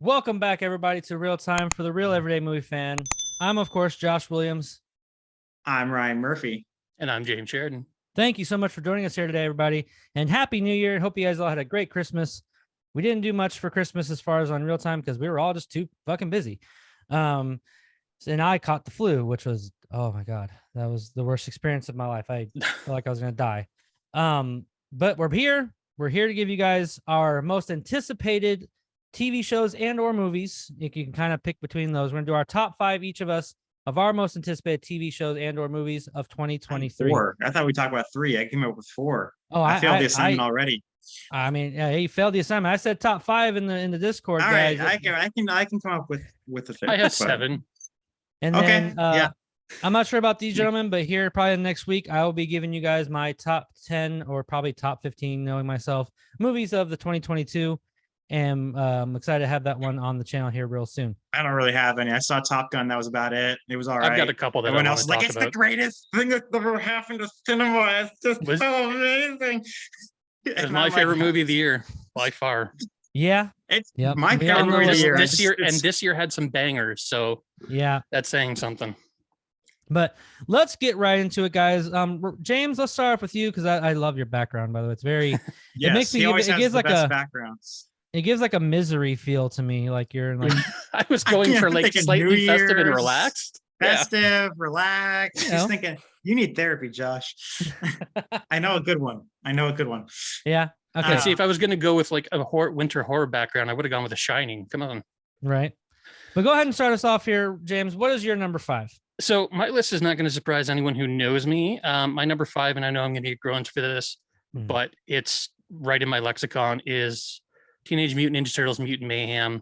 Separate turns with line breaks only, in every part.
Welcome back, everybody, to Real Time for the Real Everyday Movie Fan. I'm, of course, Josh Williams.
I'm Ryan Murphy.
And I'm James Sheridan.
Thank you so much for joining us here today, everybody. And Happy New Year. Hope you guys all had a great Christmas. We didn't do much for Christmas as far as on Real Time because we were all just too fucking busy. And I caught the flu, which was, oh my God, that was the worst experience of my life. I felt like I was going to die. But we're here. We're here to give you guys our most anticipated TV shows and or movies. You can kind of pick between those. We're gonna do our top 5 each of us of our most anticipated TV shows and or movies of 2023.
4. I thought we talked about 3. I came up with 4.
Oh,
I failed the assignment already.
I mean, yeah, you failed the assignment. I said top 5 in the Discord,
All
guys.
right, I can come up with the 5th.
I have 7.
And
okay,
then
yeah.
I'm not sure about these gentlemen, but here probably next week I will be giving you guys my top 10 or probably top 15, knowing myself, movies of the 2022. And I'm excited to have that one on the channel here real soon.
I don't really have any. I saw Top Gun. That was about it. It was all right.
I've got a couple that
everyone
I
else is like, it's
about.
the greatest thing that's ever happened to cinema. It's just so amazing.
It's my favorite movie of the year by far.
Yeah,
it's my favorite movie of the year.
This year had some bangers, so
yeah,
that's saying something.
But let's get right into it, guys. James, let's start off with you because I love your background. By the way, it's very.
Yes,
it makes me. It gives like a
backgrounds.
It gives like a misery feel to me, like you're in like.
I was going for like slightly festive and relaxed.
Festive, relaxed. Just thinking, you need therapy, Josh. I know a good one.
Yeah. Okay.
See, if I was going to go with like a winter horror background, I would have gone with The Shining. Come on.
Right. But go ahead and start us off here, James. What is your number 5?
So my list is not going to surprise anyone who knows me. My number 5, and I know I'm going to get grunts for this, but it's right in my lexicon, is Teenage Mutant Ninja Turtles Mutant Mayhem.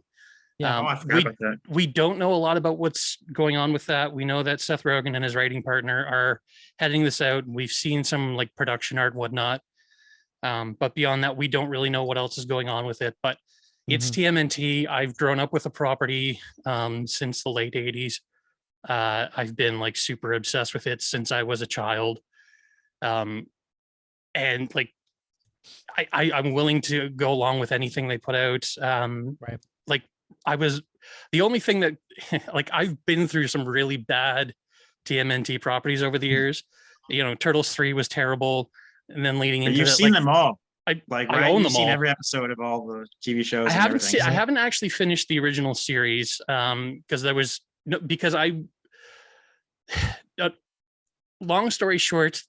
Yeah, I forgot about that.
We don't know a lot about what's going on with that. We know that Seth Rogen and his writing partner are heading this out. We've seen some like production art and whatnot. But beyond that, we don't really know what else is going on with it. But it's TMNT. I've grown up with the property since the late 80s. I've been like super obsessed with it since I was a child. And like I'm willing to go along with anything they put out.
Right.
Like I was the only thing that like I've been through some really bad TMNT properties over the years. You know, Turtles 3 was terrible. And then leading into
you've seen them all.
I
own
them all.
You've seen every episode of all the TV shows.
I haven't actually finished the original series because long story short,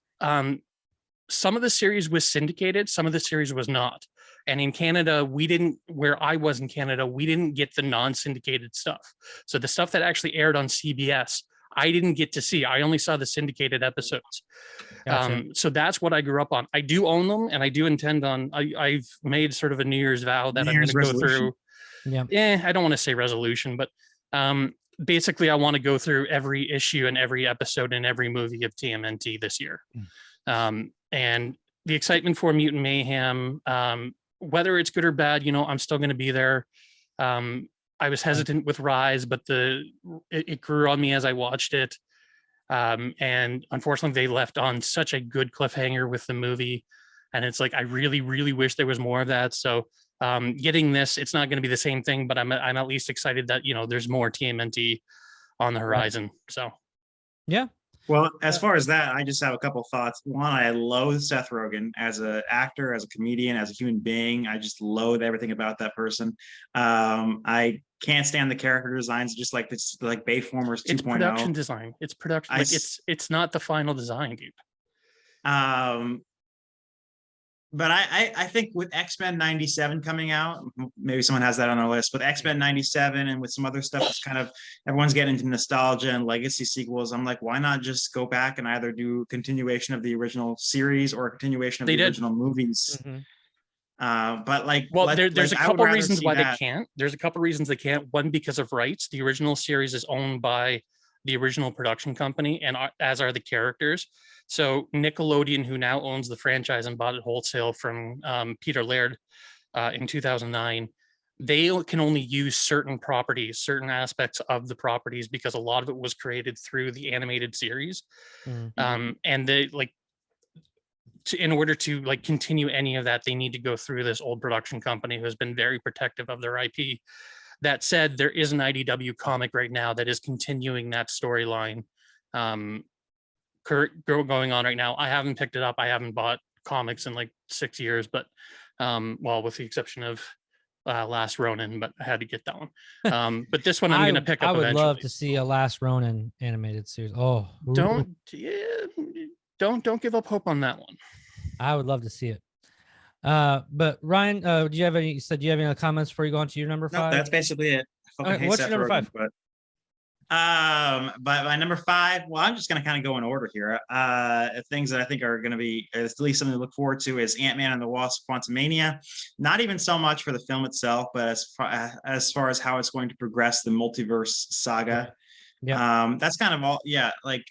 some of the series was syndicated, some of the series was not. And in Canada, where I was in Canada, we didn't get the non-syndicated stuff. So the stuff that actually aired on CBS, I didn't get to see. I only saw the syndicated episodes. Gotcha. So that's what I grew up on. I do own them, and I do intend on. I've made sort of a New Year's vow that I'm going to go through. Yeah, I don't want to say resolution, but basically, I want to go through every issue and every episode and every movie of TMNT this year. And the excitement for Mutant Mayhem, whether it's good or bad, I'm still going to be there. I was hesitant with Rise, but it grew on me as I watched it. And unfortunately, they left on such a good cliffhanger with the movie. And it's like, I really, really wish there was more of that. So getting this, it's not going to be the same thing, but I'm at least excited that, there's more TMNT on the horizon. So,
yeah.
Well, as far as that, I just have a couple of thoughts. One, I loathe Seth Rogen as an actor, as a comedian, as a human being. I just loathe everything about that person. I can't stand the character designs, just like this, like Bayformers 2.0.
It's production design. It's production. It's not the final design, dude.
But I think with X-Men 97 coming out, maybe someone has that on their list, but X-Men 97 and with some other stuff, it's kind of, everyone's getting into nostalgia and legacy sequels. I'm like, why not just go back and either do continuation of the original series or a continuation of the original movies? But like,
there's a couple reasons why they can't. There's a couple reasons they can't. One, because of rights. The original series is owned by the original production company, and as are the characters. So Nickelodeon, who now owns the franchise and bought it wholesale from Peter Laird in 2009, they can only use certain properties, certain aspects of the properties, because a lot of it was created through the animated series. And they in order to continue any of that, they need to go through this old production company who has been very protective of their IP. That said, there is an IDW comic right now that is continuing that storyline. Going on right now. I haven't picked it up. I haven't bought comics in like 6 years, but well, with the exception of Last Ronin, but I had to get that one. But this one I'm going to pick up
I would
eventually.
love to see a Last Ronin animated series. Oh,
Don't give up hope on that one.
I would love to see it. But Ryan, do you have any? You said, do you have any other comments before you go on to your number
Nope,
5?
that's basically it.
Okay, what's your number 5?
But my number 5, well, I'm just gonna kind of go in order here. Things that I think are gonna be at least something to look forward to is Ant-Man and the Wasp: Quantumania. Not even so much for the film itself, but as far as how it's going to progress the multiverse saga.
Yeah.
That's kind of all. Yeah, like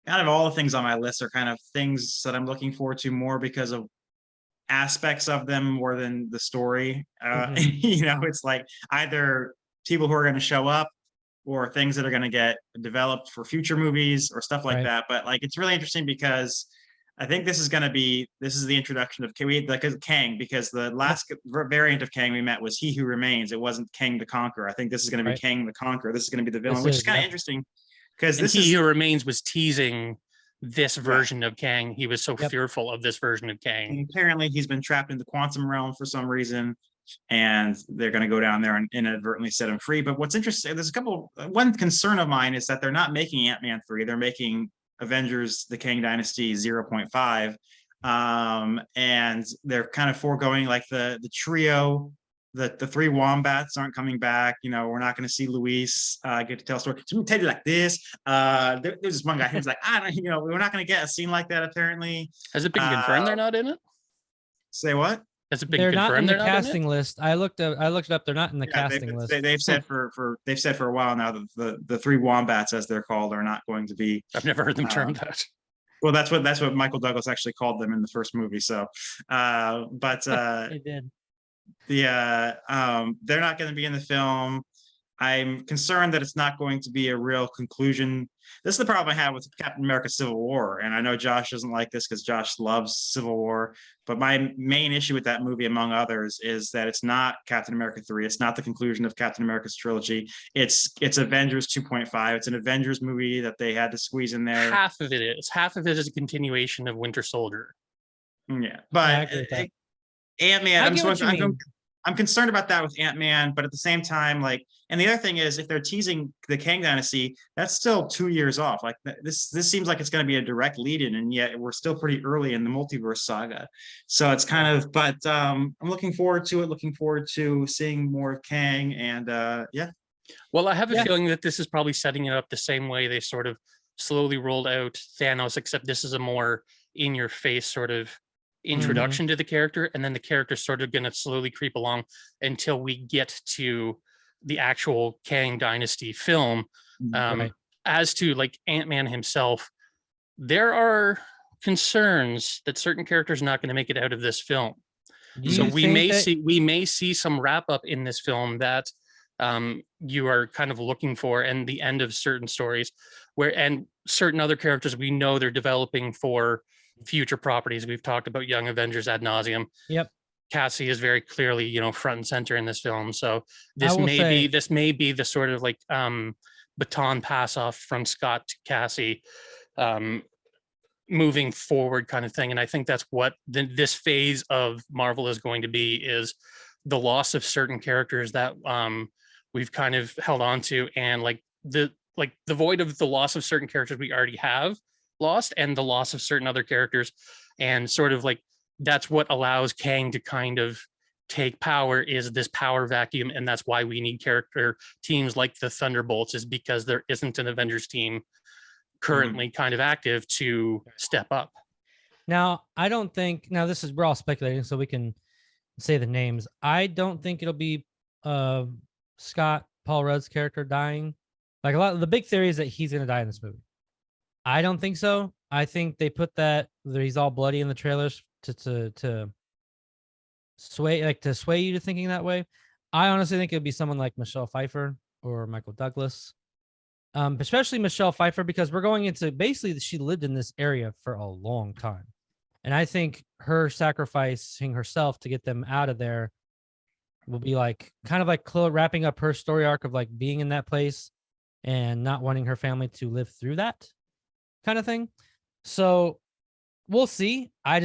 kind of all the things on my list are kind of things that I'm looking forward to more because of aspects of them more than the story. You know, it's like either people who are going to show up or things that are going to get developed for future movies or stuff like that. But like, it's really interesting because I think this is the introduction of Kang, because the last variant of Kang we met was He Who Remains. It wasn't Kang the Conqueror. I think this is going to be Kang the Conqueror. This is going to be the villain, which is kind of interesting because
He Who Remains was teasing this version of Kang. He was so fearful of this version of Kang.
And apparently he's been trapped in the quantum realm for some reason, and they're going to go down there and inadvertently set him free. But what's interesting, one concern of mine is that they're not making Ant-Man 3, they're making Avengers the Kang Dynasty 0.5, and they're kind of foregoing like the trio. The 3 wombats aren't coming back. You know, we're not going to see Luis get to tell a story. So let me tell you like this. There's this one guy who's like, I don't, you know, we're not going to get a scene like that apparently.
Has it been confirmed they're not in it?
Say what?
Has it been
They're
confirmed
not in the casting list. I looked it up. They're not in the casting list.
They've said for a while now that the 3 wombats, as they're called, are not going to be.
I've never heard them term that.
Well, that's what Michael Douglas actually called them in the first movie. So,
They did.
they're not going to be in the film. I'm concerned that it's not going to be a real conclusion. This is the problem I have with Captain America Civil War, and I know Josh doesn't like this because Josh loves Civil War, but my main issue with that movie, among others, is that it's not Captain America 3. It's not the conclusion of Captain America's trilogy. It's Avengers 2.5. It's an Avengers movie that they had to squeeze in there.
Half of it is a continuation of Winter Soldier.
Yeah, but Ant-Man, I'm concerned about that with Ant-Man, but at the same time, like, and the other thing is, if they're teasing the Kang Dynasty, that's still 2 years off. Like this seems like it's going to be a direct lead-in, and yet we're still pretty early in the multiverse saga. So it's kind of, but I'm looking forward to it. Looking forward to seeing more of Kang, and yeah.
Well, I have a feeling that this is probably setting it up the same way they sort of slowly rolled out Thanos, except this is a more in-your-face sort of introduction to the character, and then the character's sort of going to slowly creep along until we get to the actual Kang Dynasty film. As to like Ant-Man himself, there are concerns that certain characters are not going to make it out of this film. So we may see some wrap up in this film that you are kind of looking for, and the end of certain stories and certain other characters we know they're developing for future properties. We've talked about Young Avengers ad nauseum.
Yep.
Cassie is very clearly, you know, front and center in this film. So this may be the sort of like baton pass off from Scott to Cassie, moving forward kind of thing. And I think that's what this phase of Marvel is going to be, is the loss of certain characters that we've kind of held on to, and like the void of the loss of certain characters we already have lost, and the loss of certain other characters, and sort of like that's what allows Kang to kind of take power, is this power vacuum. And that's why we need character teams like the Thunderbolts, is because there isn't an Avengers team currently kind of active to step up.
Now, I don't think, we're all speculating, so we can say the names. I don't think it'll be Scott, Paul Rudd's character dying. Like, a lot of the big theory is that he's going to die in this movie. I don't think so. I think they put that he's all bloody in the trailers to sway you to thinking that way. I honestly think it'd be someone like Michelle Pfeiffer or Michael Douglas, especially Michelle Pfeiffer, because we're going into basically she lived in this area for a long time, and I think her sacrificing herself to get them out of there will be like kind of like Chloe wrapping up her story arc of like being in that place and not wanting her family to live through that kind of thing. So we'll see. I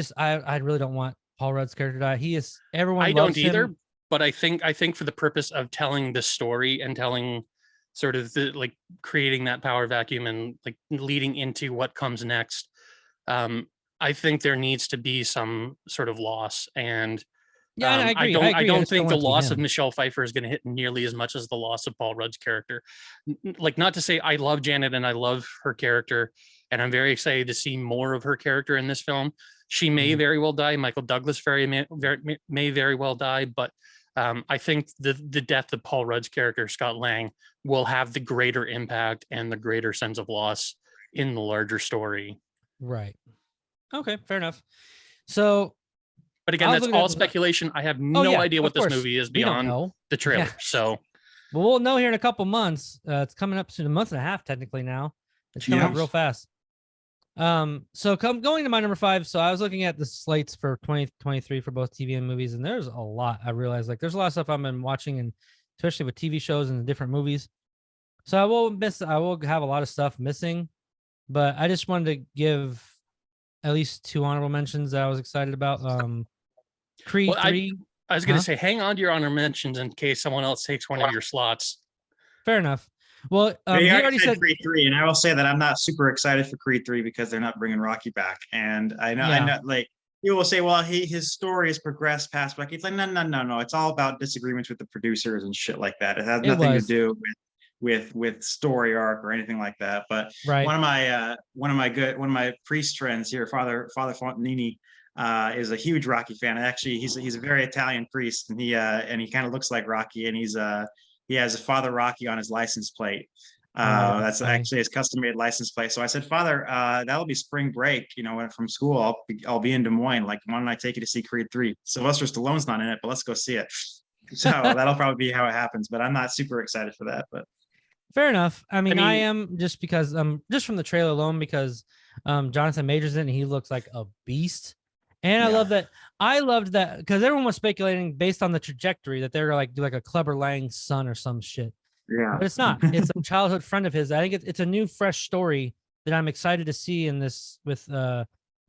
really don't want Paul Rudd's character to die. He is, everyone
I
loves
don't either,
him.
but I think for the purpose of telling the story and telling sort of the like creating that power vacuum and like leading into what comes next, I think there needs to be some sort of loss. And
Yeah, I agree.
I
I
don't
just don't
think
want
the
it to be
loss of
him.
Michelle Pfeiffer is going to hit nearly as much as the loss of Paul Rudd's character. Like, not to say I love Janet and I love her character, and I'm very excited to see more of her character in this film. She may
Mhm.
very well die. Michael Douglas may very well die, but I think the death of Paul Rudd's character, Scott Lang, will have the greater impact and the greater sense of loss in the larger story.
Right. Okay, fair enough. So
But again,
I was
that's
looking
all
at
speculation. I have
oh
no
yeah,
idea
of
what this
course.
movie is
We don't
beyond
know.
the trailer.
Yeah.
So
But we'll know here in a couple months. It's coming up soon, a month and a half technically now. It's coming
Yeah.
up real fast. So going to my number 5. So I was looking at the slates for 2023 for both TV and movies, and there's a lot. I realized like there's a lot of stuff I've been watching, and especially with TV shows and different movies. So I will have a lot of stuff missing, but I just wanted to give at least 2 honorable mentions that I was excited about. Creed
well,
3.
I was going to
Huh?
say, hang on to your honor mentions in case someone else takes one of your slots.
Fair enough. Well,
But
he
you
already said
Creed 3, and I will say that I'm not super excited for Creed 3 because they're not bringing Rocky back. And I
Yeah.
know, like people will say, well, his story has progressed past Rocky. It's like, no. It's all about disagreements with the producers and shit like that. It has nothing to do with story arc or anything like that. But
right.
one of my priest friends here, Father Fontanini, is a huge Rocky fan. Actually, he's a very Italian priest, and he kind of looks like Rocky, and he has a Father Rocky on his license plate. That's
funny.
actually his custom-made license plate. So I said, Father, that'll be spring break. You know, when from school, I'll be in Des Moines. Like, why don't I take you to see Creed 3? Sylvester Stallone's not in it, but let's go see it. So that'll probably be how it happens. But I'm not super excited for that. But
fair enough. I mean, I am just because just from the trailer alone, because Jonathan Majors in it, and he looks like a beast. And I love that. I loved that because everyone was speculating based on the trajectory that they're like do like a Clubber Lang's son or some shit.
Yeah,
but it's not. It's a childhood friend of his. I think it's a new, fresh story that I'm excited to see in this with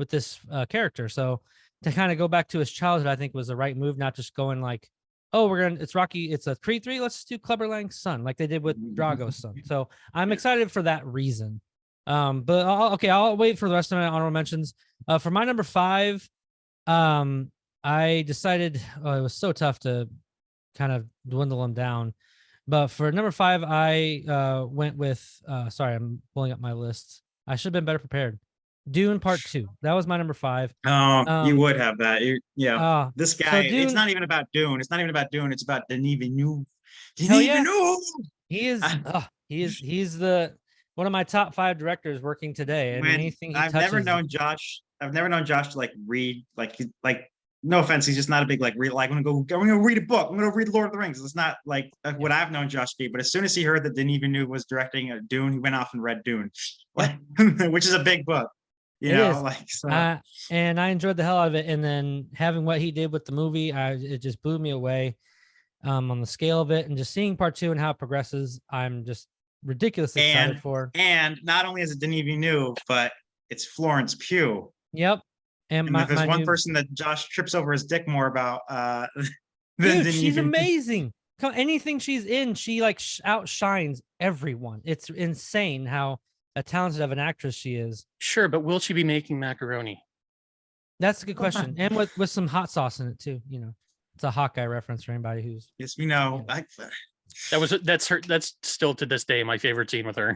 this character. So to kind of go back to his childhood, I think was the right move. Not just going like, oh, it's Rocky. It's a Creed 3. Let's do Clubber Lang's son, like they did with Drago's son. So I'm excited for that reason. But I'll wait for the rest of my honorable mentions. For my number 5. I decided it was so tough to kind of dwindle them down. But for number 5, I went with sorry, I'm pulling up my list. I should have been better prepared. Dune Part 2. That was my number 5.
Oh, you would have that. This guy,
so Dune,
it's not even about Dune. It's not even about Dune. It's about Denis Villeneuve.
Denis Villeneuve. He is he's the one of my top 5 directors working today. And anything he
I've
touches,
never known Josh to like read like no offense, he's just not a big like read I'm gonna read a book. I'm gonna read Lord of the Rings. It's not like what I've known Josh to be. But as soon as he heard that Denis Villeneuve was directing a Dune, he went off and read Dune, like which is a big book. You know, like so.
And I enjoyed the hell out of it. And then having what he did with the movie, it just blew me away on the scale of it. And just seeing Part 2 and how it progresses, I'm just ridiculously excited for.
And not only is it Denis Villeneuve, but it's Florence Pugh.
Yep.
And if there's one person that Josh trips over his dick more about,
dude, she's amazing. Anything she's in, she like outshines everyone. It's insane how talented of an actress she is.
Sure, but will she be making macaroni?
That's a good question. And with some hot sauce in it too. You know, it's a Hawkeye reference for anybody who's.
Yes, we know.
That's still to this day my favorite scene with her.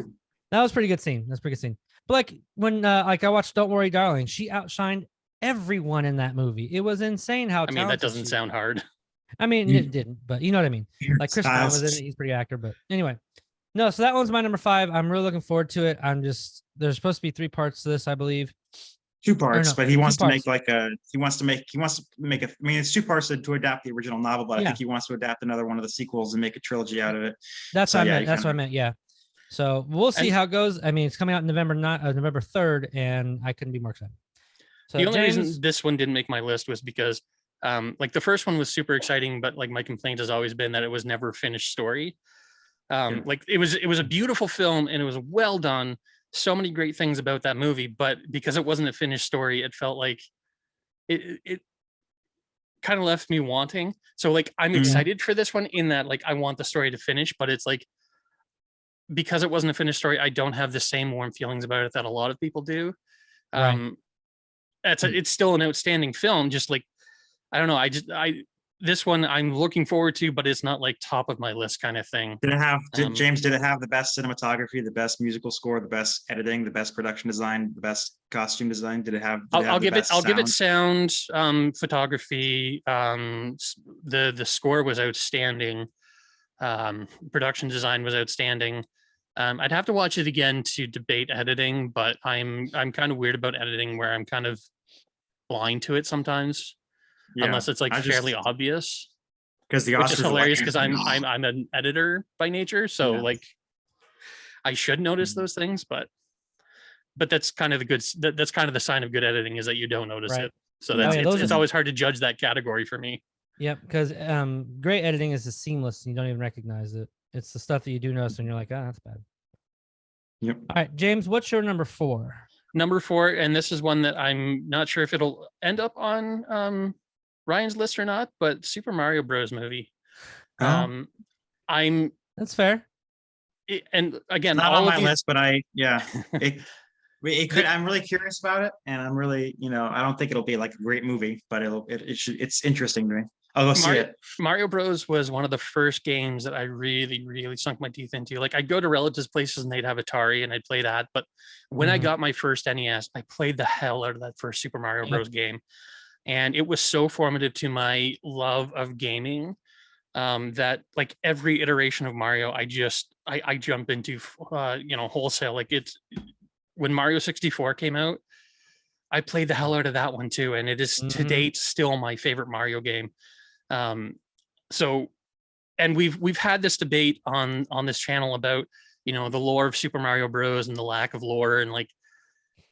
That was a pretty good scene. That's a pretty good scene. But like when I watched Don't Worry, Darling, she outshined everyone in that movie. It was insane how.
I mean, that doesn't sound hard.
I mean, it didn't, but you know what I mean. Like Chris Pine was in it. He's a pretty actor, but anyway. No, so that one's my number 5. I'm really looking forward to it. There's supposed to be 3 parts to this, I believe.
2 parts, but he wants to make I mean, it's 2 parts to adapt the original novel, but I think he wants to adapt another one of the sequels and make a trilogy out of it.
That's what I meant. Yeah. So we'll see how it goes. I mean, it's coming out November 3rd, and I couldn't be more excited. So
the only reason this one didn't make my list was because Like the first one was super exciting, but like my complaint has always been that it was never a finished story. Like it was a beautiful film and it was well done. So many great things about that movie, but because it wasn't a finished story, it felt like it kind of left me wanting. So like I'm
Mhm.
excited for this one in that like I want the story to finish, but it's like because it wasn't a finished story, I don't have the same warm feelings about it that a lot of people do.
Right.
Um it's still an outstanding film, just like I don't know, I this one I'm looking forward to, but it's not like top of my list kind of thing.
Did it have,
Um,
James, did it have the best cinematography, the best musical score, the best editing, the best production design, the best costume design? Did it have, did it have
I'll
the
give it.
best
I'll give it
sound?
sound, photography. The score was outstanding. Production design was outstanding. I'd have to watch it again to debate editing, but I'm kind of weird about editing where I'm kind of blind to it sometimes,
Yeah,
unless it's like
I just,
fairly obvious,
because the
which is
Oscars
hilarious
election
because
is coming
I'm an editor by nature, so
Yeah.
like I should notice
Mhm.
those things, but that's kind of the good that's kind of the sign of good editing is that you don't notice
Right.
it. So
Yeah.
that's
Oh, yeah,
it's
those are
it's always hard to judge that category for me.
Yep, because great editing is just seamless. And you don't even recognize it. It's the stuff that you do notice, and you're like, ah, that's bad.
Yep.
All right, James, what's your number 4?
Number 4, and this is one that I'm not sure if it'll end up on Ryan's list or not, but Super Mario Bros. Movie.
Oh,
I'm
That's fair.
and
it's
again,
not on
all of
my
these.
list, but it could, I'm really curious about it. And I'm really, I don't think it'll be like a great movie, but it should, it's interesting to me. I'll go see
Mario,
it.
Mario Bros was one of the first games that I really, really sunk my teeth into. Like I'd go to relatives' places and they'd have Atari and I'd play that. But when I
Mhm.
got my first NES, I played the hell out of that first Super Mario
Yep.
Bros. Game. And it was so formative to my love of gaming that like every iteration of Mario, I jump into wholesale. Like it's when Mario 64 came out, I played the hell out of that one too, and it is to
Mhm.
date still my favorite Mario game. Um, so, and we've had this debate on this channel about the lore of Super Mario Bros. And the lack of lore and like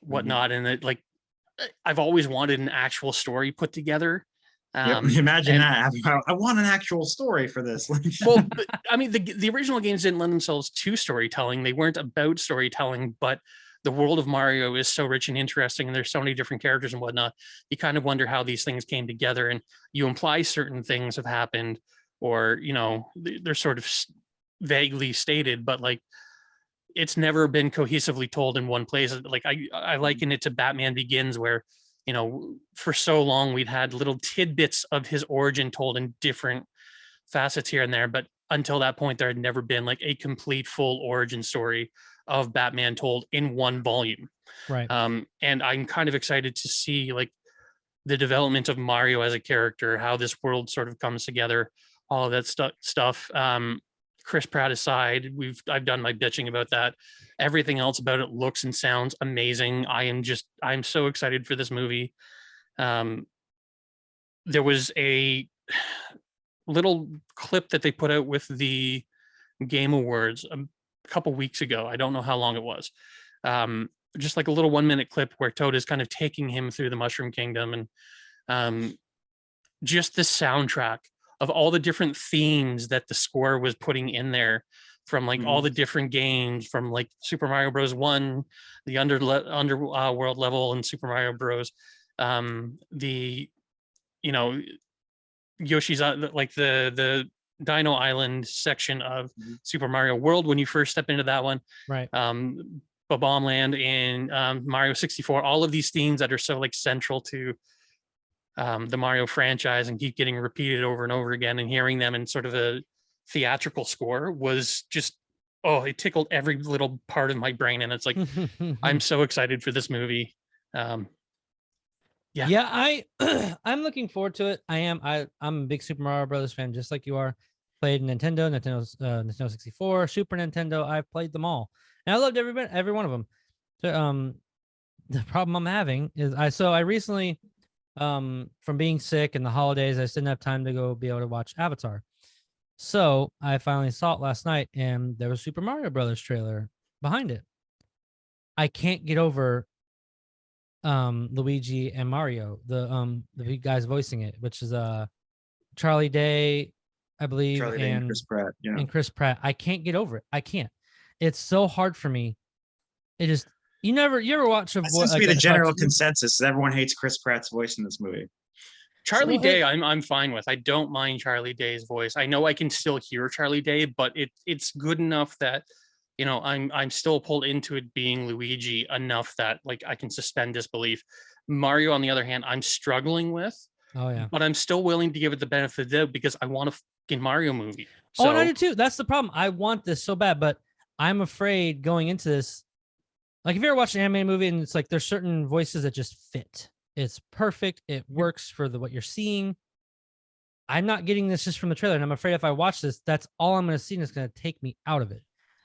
whatnot, and it like I've always wanted an actual story put together.
Yep. Imagine
And
that. I want an actual story for this.
well, I mean, the original games didn't lend themselves to storytelling. They weren't about storytelling, but the world of Mario is so rich and interesting, and there's so many different characters and whatnot. You kind of wonder how these things came together, and you imply certain things have happened, or they're sort of vaguely stated, but like it's never been cohesively told in one place. Like I liken it to Batman Begins, where for so long we'd had little tidbits of his origin told in different facets here and there, but until that point there had never been like a complete full origin story of Batman told in one volume.
Right.
And I'm kind of excited to see like the development of Mario as a character, how this world sort of comes together, all of that stuff. Chris Pratt aside, I've done my bitching about that. Everything else about it looks and sounds amazing. I'm so excited for this movie. There was a little clip that they put out with the Game Awards a couple weeks ago. I don't know how long it was. Just like a little 1-minute clip where Toad is kind of taking him through the Mushroom Kingdom, and just the soundtrack of all the different themes that the score was putting in there from like all the different games, from like Super Mario Bros. 1, the underworld level in Super Mario Bros. The Yoshi's like the Dino Island section of Super Mario World when you first step into that one.
Right.
Bomb Land in Mario 64, all of these themes that are so like central to the Mario franchise and keep getting repeated over and over again, and hearing them in sort of a theatrical score was just, it tickled every little part of my brain. And it's like, I'm so excited for this movie.
Yeah, I'm looking forward to it. I'm a big Super Mario Brothers fan, just like you are. Played Nintendo's Nintendo 64, Super Nintendo. I've played them all, and I loved every one of them. So, the problem I'm having is I recently, from being sick and the holidays, I just didn't have time to go be able to watch Avatar. So I finally saw it last night, and there was a Super Mario Brothers trailer behind it. I can't get over Luigi and Mario, the guys voicing it, which is Charlie Day, I believe,
Charlie Day and Chris Pratt. Yeah.
and Chris Pratt. I can't get over it. I can't. It's so hard for me. It just you ever watch a
That seems to be
like
the
a
general
cartoon?
consensus. Everyone hates Chris Pratt's voice in this movie.
Charlie
Well,
Day, I'm fine with. I don't mind Charlie Day's voice. I know I can still hear Charlie Day, but it's good enough that I'm still pulled into it being Luigi enough that like I can suspend disbelief. Mario, on the other hand, I'm struggling with,
Oh yeah.
but I'm still willing to give it the benefit of the doubt because I want a fucking Mario movie.
Oh, and I
So
do too. That's the problem. I want this so bad, but I'm afraid going into this. Like, if you ever watched an anime movie and it's like there's certain voices that just fit. It's perfect. It works for what you're seeing. I'm not getting this just from the trailer, and I'm afraid if I watch this, that's all I'm going to see, and it's going to take me out of it.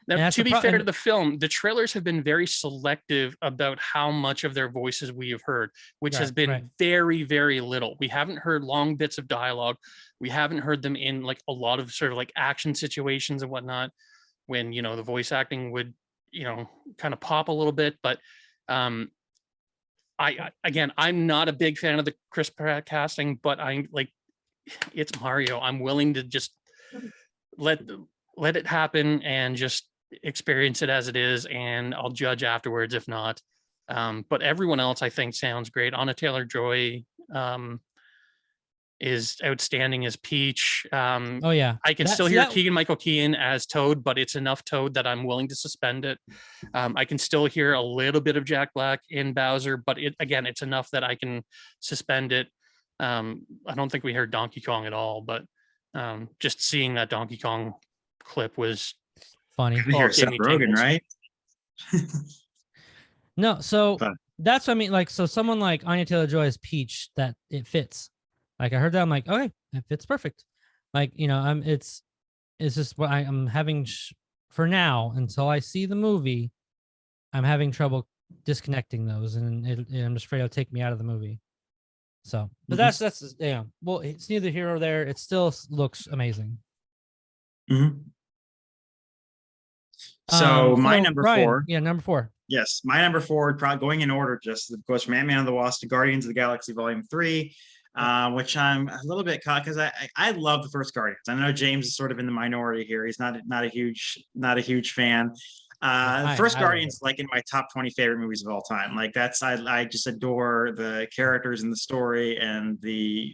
And
now,
that's
to
the
be fair to
and
the film, the trailers have been very selective about how much of their voices we have heard, which has been
right.
very, very little. We haven't heard long bits of dialogue. We haven't heard them in like a lot of sort of like action situations and whatnot, when the voice acting would kind of pop a little bit. But again, I'm not a big fan of the Chris Pratt casting, but I'm like, it's Mario. I'm willing to just let it happen and just experience it as it is, and I'll judge afterwards if not. But everyone else I think sounds great. Anna Taylor-Joy is outstanding as Peach.
Oh yeah,
I can still hear Keegan-Michael Key as Toad, but it's enough Toad that I'm willing to suspend it. I can still hear a little bit of Jack Black in Bowser, but it's enough that I can suspend it. I don't think we heard Donkey Kong at all, but just seeing that Donkey Kong clip was
funny.
You hear Seth Rogen, right?
No, so that's what I mean. Like, so someone like Anya Taylor-Joy as Peach, that it fits. Like, I heard that, I'm like, okay, it fits perfect. Like, it's just what I'm having for now until I see the movie. I'm having trouble disconnecting those, and I'm just afraid it'll take me out of the movie. So, but that's well, it's neither here or there. It still looks amazing.
Mm-hmm. So my number
Ryan,
4.
Yeah, number 4.
Yes, my number 4, probably going in order, just of course from Ant-Man and the Wasp to Guardians of the Galaxy Volume 3, which I'm a little bit caught because I love the first Guardians. I know James is sort of in the minority here. He's not a huge fan. First Guardians, like in my top 20 favorite movies of all time. Like I just adore the characters and the story and the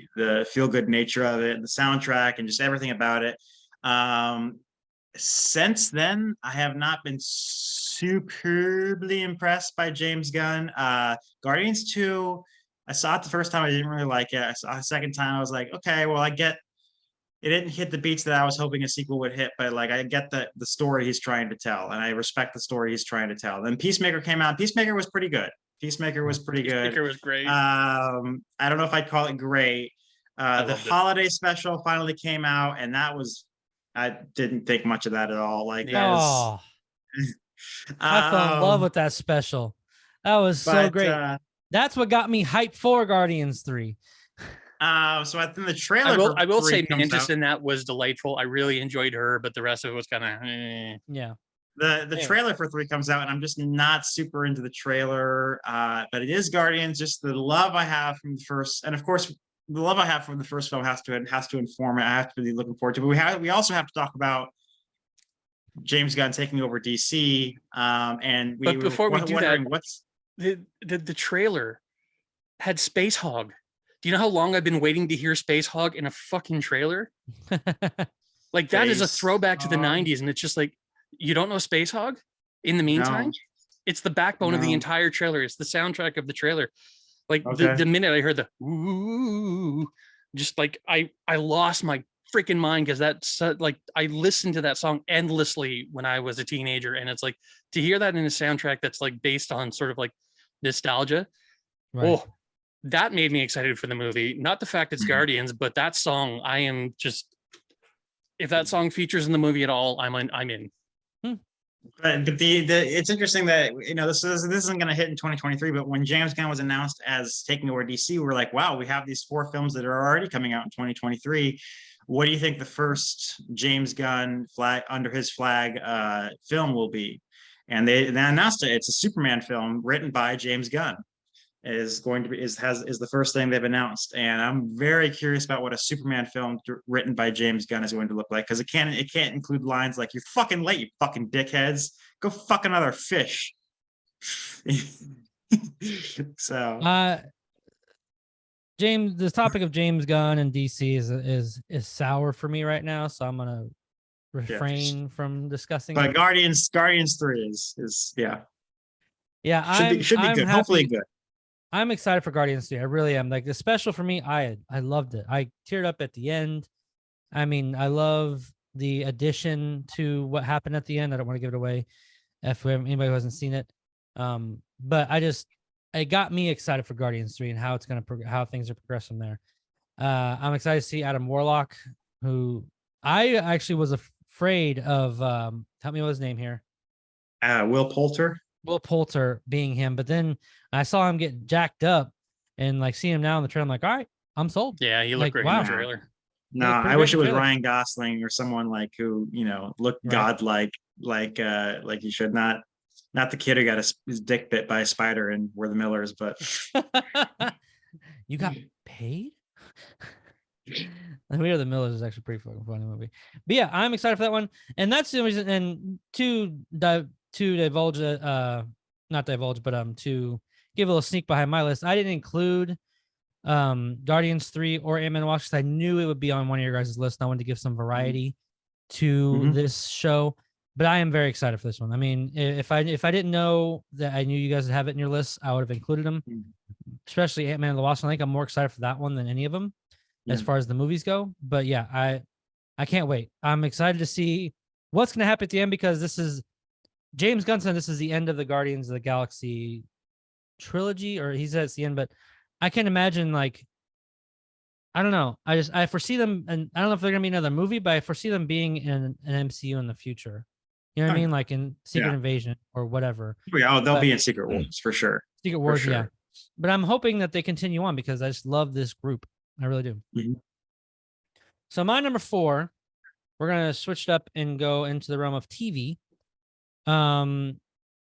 feel good nature of it and the soundtrack and just everything about it. Since then, I have not been superbly impressed by James Gunn. Guardians 2, I saw it the first time, I didn't really like it. I saw it the second time, I was like, okay, well, I get it didn't hit the beats that I was hoping a sequel would hit, but like I get the story he's trying to tell, and I respect the story he's trying to tell. Then Peacemaker came out. Peacemaker was pretty good. Peacemaker was
great.
I don't know if I'd call it great. The holiday special finally came out, and I didn't think much of that at all. Like
I fell in love with that special. That was so great. That's what got me hyped for Guardians 3.
So I think the trailer.
I will say Mantis in that was delightful. I really enjoyed her, but the rest of it was kind of
yeah.
The trailer for 3 comes out, and I'm just not super into the trailer. But it is Guardians. Just the love I have from the first, and of course, the love I have from the first film has to inform it. I have to be looking forward to it. But we also have to talk about James Gunn taking over DC.
But before we do that, what's the trailer had Space Hog. Do you know how long I've been waiting to hear Space Hog in a fucking trailer? Like that is a throwback to the 90s, and it's just like, you don't know Space Hog? In the meantime, it's the backbone of the entire trailer. It's the soundtrack of the trailer. Like the minute I heard the ooh, just like I lost my freaking mind, because that's like I listened to that song endlessly when I was a teenager, and it's like to hear that in a soundtrack that's like based on sort of like nostalgia. Right. Oh, that made me excited for the movie. Not the fact it's Guardians, but that song. I am just, if that song features in the movie at all, I'm in.
But it's interesting that this isn't going to hit in 2023. But when James Gunn was announced as taking over DC, we're like, wow, we have these 4 films that are already coming out in 2023. What do you think the first James Gunn under his flag film will be? And they announced it. It's a Superman film written by James Gunn. is going to be is the first thing they've announced, and I'm very curious about what a Superman film written by James Gunn is going to look like, because it can't include lines like "you're fucking late, you fucking dickheads, go fuck another fish." So
James, this topic of James Gunn and DC is sour for me right now, so I'm gonna refrain from discussing
but
it.
Guardians 3 is
Yeah,
should be
I'm
good.
happy.
Hopefully good.
I'm excited for Guardians 3. I really am. Like, the special for me, I loved it. I teared up at the end. I mean, I love the addition to what happened at the end. I don't want to give it away if anybody who hasn't seen it. But it got me excited for Guardians 3 and how it's gonna how things are progressing there. I'm excited to see Adam Warlock, who I actually was afraid of. Help me with his name here.
Will Poulter.
Will Poulter being him, but then I saw him get jacked up, and like seeing him now in the trailer, I'm like, all right, I'm sold.
Yeah, he looked
Like,
great
wow.
in the trailer.
No,
Looked pretty
I wish
great
it
in
was
the trailer.
Ryan Gosling or someone like who, looked
Right.
godlike, like he should, not the kid who got his dick bit by a spider and We're the Millers, but
You got paid? We Are the Millers is actually a pretty fucking funny movie. But yeah, I'm excited for that one. And that's the reason. And to divulge, not divulge, but to give a little sneak behind my list, I didn't include Guardians 3 or Ant-Man Watch because I knew it would be on one of your guys' list. I wanted to give some variety to this show. But I am very excited for this one. I mean, if I didn't know that I knew you guys would have it in your list, I would have included them. Especially Ant-Man and the Wasp. I think I'm more excited for that one than any of them as far as the movies go. But yeah, I can't wait. I'm excited to see what's going to happen at the end, because this is James Gunn said this is the end of the Guardians of the Galaxy trilogy, or he said it's the end, but I can't imagine, like, I don't know. I foresee them, and I don't know if they're going to be another movie, but I foresee them being in an MCU in the future. You know what I mean? Like in Secret Invasion or whatever.
Yeah, they'll be in Secret Wars for sure.
Secret Wars,
sure.
yeah. But I'm hoping that they continue on because I just love this group. I really do. So my number 4, we're gonna switch it up and go into the realm of TV. I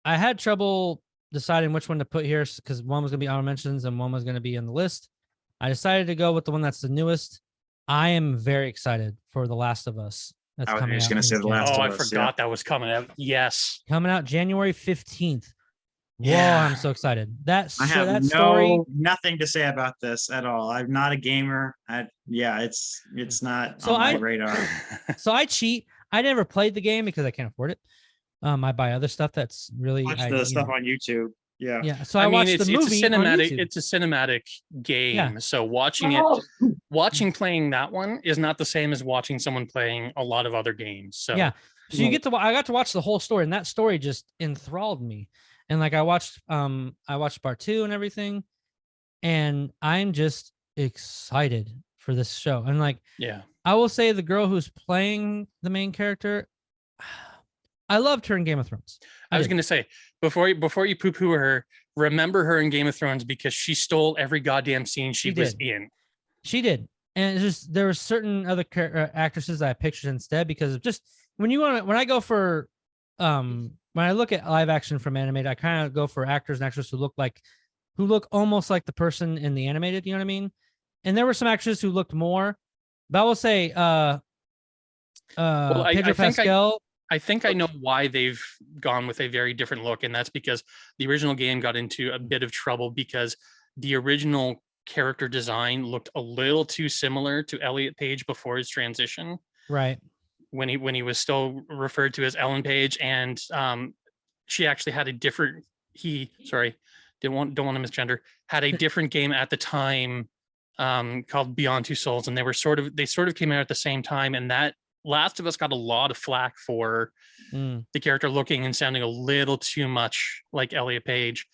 had trouble deciding which one to put here because one was gonna be honorable mentions and one was gonna be on the list. I decided to go with the one that's the newest. I am very excited for The Last of Us. That's coming out. I was just
gonna say The Last of Us.
Oh, I forgot that was coming out. Yes,
coming out January 15th.
Yeah,
whoa, I'm so excited. I
have
that story.
Nothing to say about this at all. I'm not a gamer. It's not on my radar.
So I cheat. I never played the game because I can't afford it. I buy other stuff that's really
Watch the stuff on YouTube. Yeah.
Yeah. So I watched the movie.
It's a cinematic game. Yeah. So watching playing that one is not the same as watching someone playing a lot of other games. So
yeah. So I got to watch the whole story, and that story just enthralled me. And like I watched part 2 and everything, and I'm just excited for this show. And like,
yeah,
I will say the girl who's playing the main character, I loved her in Game of Thrones.
I was going to say, before you poo-poo her, remember her in Game of Thrones because she stole every goddamn scene she was in.
She did. And it's just, there were certain other actresses I pictured instead, because of just when I go for, when I look at live action from animated, I kind of go for actors and actresses who look almost like the person in the animated, you know what I mean? And there were some actresses who looked more, but I will say, Pedro Pascal.
I think I know why they've gone with a very different look, and that's because the original game got into a bit of trouble because the original character design looked a little too similar to Elliot Page before his transition.
Right.
When he was still referred to as Ellen Page, and she actually had a different don't want to misgender, had a different game at the time called Beyond Two Souls, and they sort of came out at the same time, and that Last of Us got a lot of flack for the character looking and sounding a little too much like Elliot Page.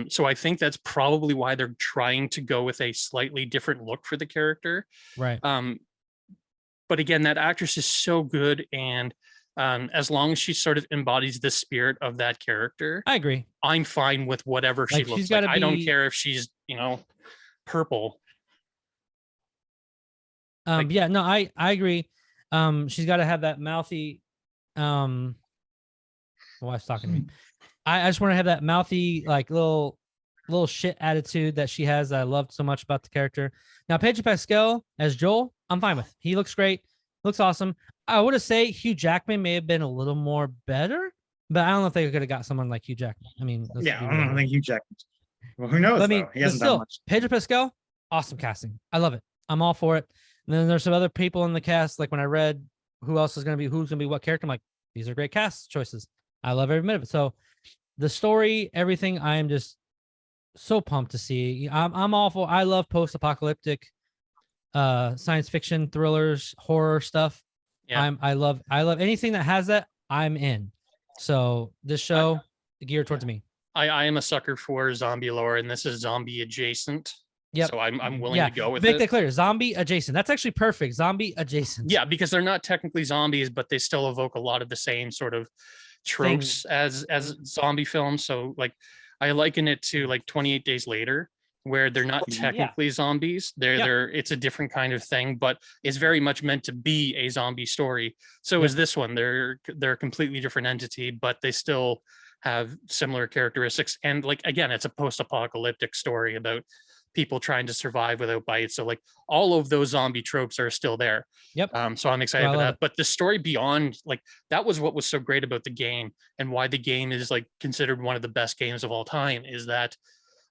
So I think that's probably why they're trying to go with a slightly different look for the character.
Right.
But again, that actress is so good, and as long as she sort of embodies the spirit of that character,
I agree.
I'm fine with whatever she looks like. I don't care if she's, purple.
Yeah, no, I agree. She's got to have that mouthy. My wife's talking to me. I just want to have that mouthy, like little little shit attitude that she has that I loved so much about the character. Now, Pedro Pascal as Joel, I'm fine with. He looks great, looks awesome. I would have say Hugh Jackman may have been a little more better, but I don't know if they could have got someone like Hugh Jackman. I mean,
Yeah, I don't think Hugh Jackman. Well, who knows?
But I mean,
Though he
but
hasn't done
still,
much.
Pedro Pascal, awesome casting. I love it. I'm all for it. And then there's some other people in the cast. Like when I read who's gonna be what character, I'm like, these are great cast choices. I love every minute of it. So the story, everything, I am just so pumped to see. I'm all for. I love post-apocalyptic, science fiction, thrillers, horror stuff.
Yeah.
I love anything that has that. I'm in. So this show geared towards me.
I am a sucker for zombie lore, and this is zombie adjacent.
Yep.
So I'm willing to go with
Make
it.
that clear. Zombie adjacent. That's actually perfect. Zombie adjacent.
Yeah, because they're not technically zombies, but they still evoke a lot of the same sort of tropes as zombie films. So like I liken it to like 28 Days Later, where they're not technically zombies. They're it's a different kind of thing, but it's very much meant to be a zombie story. So is this one. They're a completely different entity, but they still have similar characteristics. And like again, it's a post-apocalyptic story about people trying to survive without bites. So like all of those zombie tropes are still there.
Yep.
So I'm excited for that. But the story beyond, like, that was what was so great about the game, and why the game is like considered one of the best games of all time, is that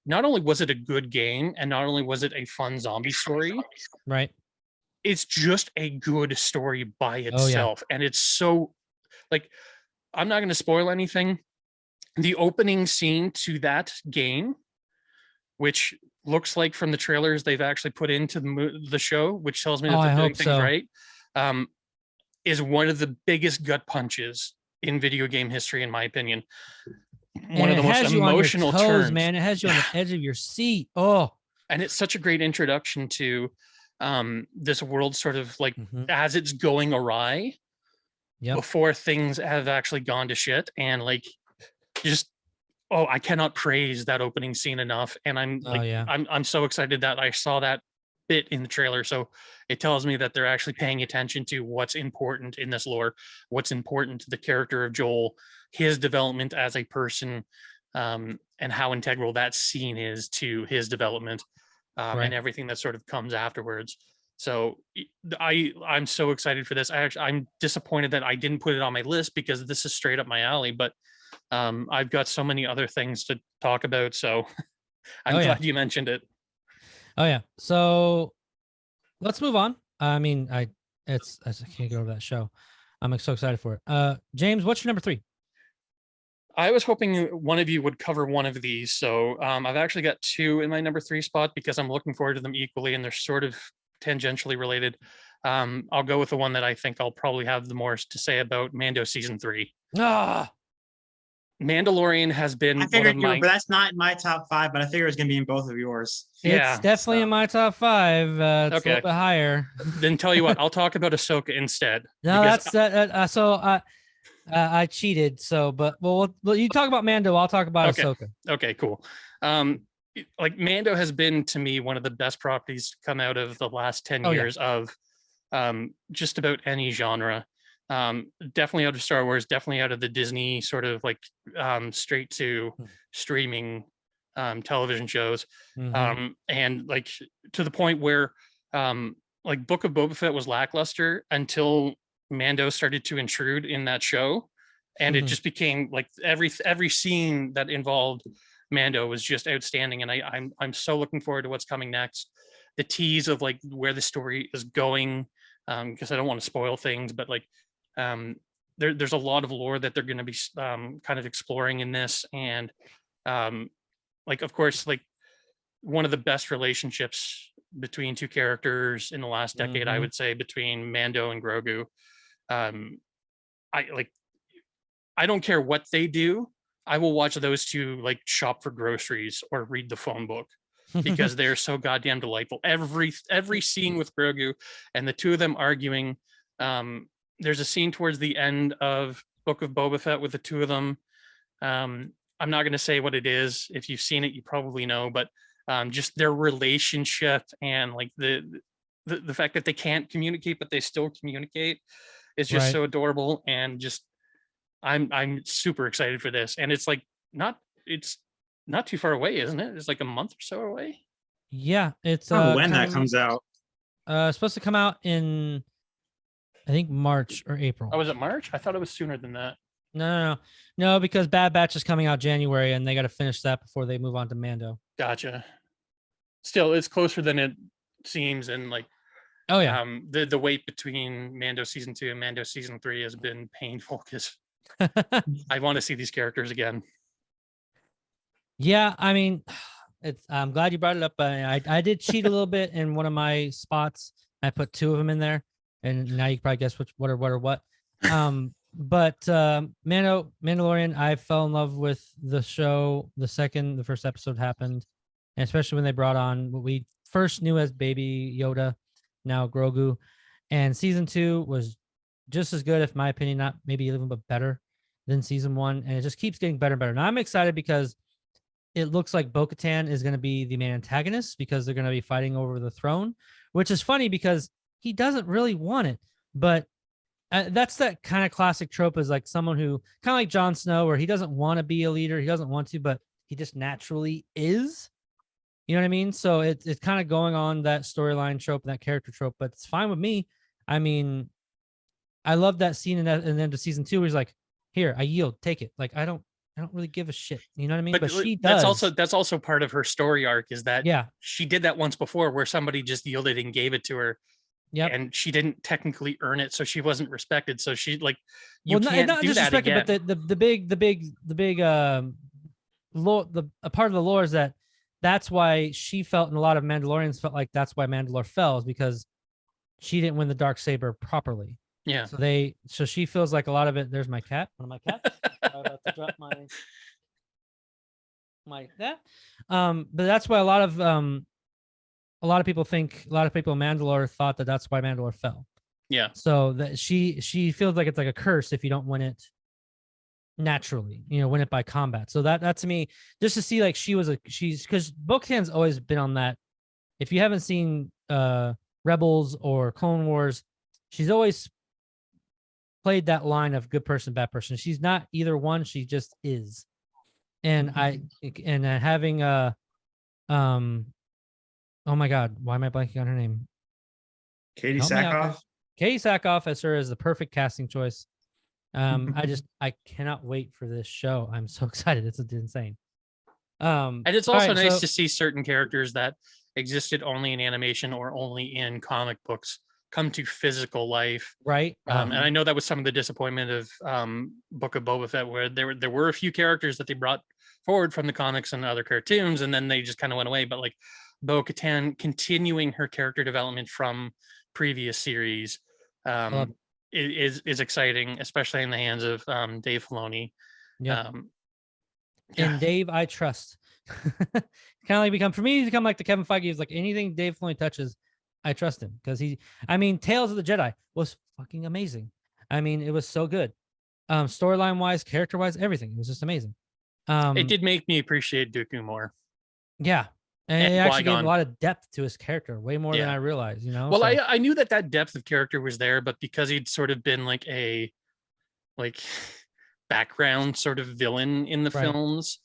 not only was it a good game, and not only was it a fun zombie story,
right?
It's just a good story by itself. And it's so, like, I'm not going to spoil anything. The opening scene to that game, which looks like from the trailers they've actually put into the show, which tells me that they're doing things right, is one of the biggest gut punches in video game history, in my opinion. One of the most emotional turns,
man. It has you on the edge of your seat. Oh,
and it's such a great introduction to this world, sort of like as it's going awry, before things have actually gone to shit. And like, just, oh, I cannot praise that opening scene enough. And I'm like, I'm so excited that I saw that bit in the trailer. So it tells me that they're actually paying attention to what's important in this lore, what's important to the character of Joel, his development as a person, and how integral that scene is to his development, and everything that sort of comes afterwards. So I'm so excited for this. I'm disappointed that I didn't put it on my list, because this is straight up my alley, but I've got so many other things to talk about. So I'm glad you mentioned it.
Oh yeah. So let's move on. I mean, I can't get over that show. I'm so excited for it. James, what's your number 3?
I was hoping one of you would cover one of these. So I've actually got 2 in my number 3 spot, because I'm looking forward to them equally, and they're sort of tangentially related. I'll go with the one that I think I'll probably have the most to say about, Mando season 3. Mandalorian has been.
I figured but that's not in my top 5. But I figure it's gonna be in both of yours.
It's definitely in my top 5. It's a little bit higher.
Then tell you what, I'll talk about Ahsoka instead.
No, that's that. So I cheated. So, but well, you talk about Mando. I'll talk about Ahsoka.
Okay, cool. Like, Mando has been, to me, one of the best properties to come out of the last 10 years of just about any genre. Definitely out of Star Wars, definitely out of the Disney sort of like straight to streaming television shows. And like, to the point where like Book of Boba Fett was lackluster until Mando started to intrude in that show, and it just became like every scene that involved Mando was just outstanding. And I'm so looking forward to what's coming next. The tease of like where the story is going, because I don't want to spoil things, but like there's a lot of lore that they're going to be kind of exploring in this. And like, of course, like, one of the best relationships between 2 characters in the last decade, I would say, between Mando and Grogu. I don't care what they do. I will watch those 2 like shop for groceries or read the phone book, because they're so goddamn delightful. Every scene with Grogu and the 2 of them arguing. There's a scene towards the end of Book of Boba Fett with the 2 of them. I'm not going to say what it is. If you've seen it, you probably know, but just their relationship, and like the fact that they can't communicate, but they still communicate, is just so adorable. And just, I'm super excited for this. And it's like, it's not too far away, isn't it? It's like a month or so away.
Yeah, it's
I don't know when that comes out.
supposed to come out in I think March or April.
Oh, was it March? I thought it was sooner than that.
No, because Bad Batch is coming out January, and they got to finish that before they move on to Mando.
Gotcha. Still, it's closer than it seems, and like,
Oh yeah,
the wait between Mando season 2 and Mando season 3 has been painful because I want to see these characters again.
yeah. I mean, I'm glad you brought it up. I did cheat a little bit in one of my spots. I put 2 of them in there, and now you can probably guess what are what. But Mandalorian, I fell in love with the show the first episode happened, and especially when they brought on what we first knew as Baby Yoda, now Grogu, and season 2 was just as good, if my opinion, not maybe a little bit better than season 1, and it just keeps getting better and better. Now I'm excited because it looks like Bo-Katan is going to be the main antagonist because they're going to be fighting over the throne, which is funny because he doesn't really want it, but that's that kind of classic trope, is like someone who kind of like Jon Snow, where he doesn't want to be a leader, he doesn't want to, but he just naturally is. You know what I mean? So it's kind of going on that storyline trope, that character trope, but it's fine with me. I mean, I love that scene in that, and then to season 2, where he's like, "Here, I yield, take it." Like I don't really give a shit. You know what I mean? But she does.
That's also part of her story arc, is that
Yeah,
she did that once before, where somebody just yielded and gave it to her.
yep.
And she didn't technically earn it, so she wasn't respected. So she, like, you
Well,
can't
not
do that again.
but the big lore, a part of the lore is that's why she felt, and a lot of Mandalorians felt like that's why Mandalore fell, is because she didn't win the dark saber properly.
Yeah.
So she feels like a lot of it. There's my cat, one of my cats. I'm about to drop my that. But that's why a lot of people in Mandalore thought that that's why Mandalore fell.
Yeah.
So that she feels like it's like a curse if you don't win it naturally, win it by combat. So that to me, just to see like she's because Bo-Katan's always been on that. If you haven't seen Rebels or Clone Wars, she's always played that line of good person, bad person. She's not either one, she just is. And having oh my god, why am I blanking on her name?
Katie Sackhoff.
Katie Sackhoff as her is the perfect casting choice. I cannot wait for this show. I'm so excited. It's insane.
And it's also nice to see certain characters that existed only in animation or only in comic books come to physical life.
Right.
And I know that was some of the disappointment of Book of Boba Fett, where there were a few characters that they brought forward from the comics and other cartoons, and then they just kind of went away. But like Bo-Katan continuing her character development from previous series is exciting, especially in the hands of Dave Filoni.
Yeah. And Dave, I trust. Kind of like he's become like the Kevin Feige. Is like anything Dave Filoni touches, I trust him, because Tales of the Jedi was fucking amazing. I mean, it was so good. Storyline wise, character wise, everything. It was just amazing.
It did make me appreciate Dooku more.
Yeah. And it actually gave a lot of depth to his character, way more than I realized, Well,
so, I knew that depth of character was there, but because he'd sort of been like a background sort of villain in the films,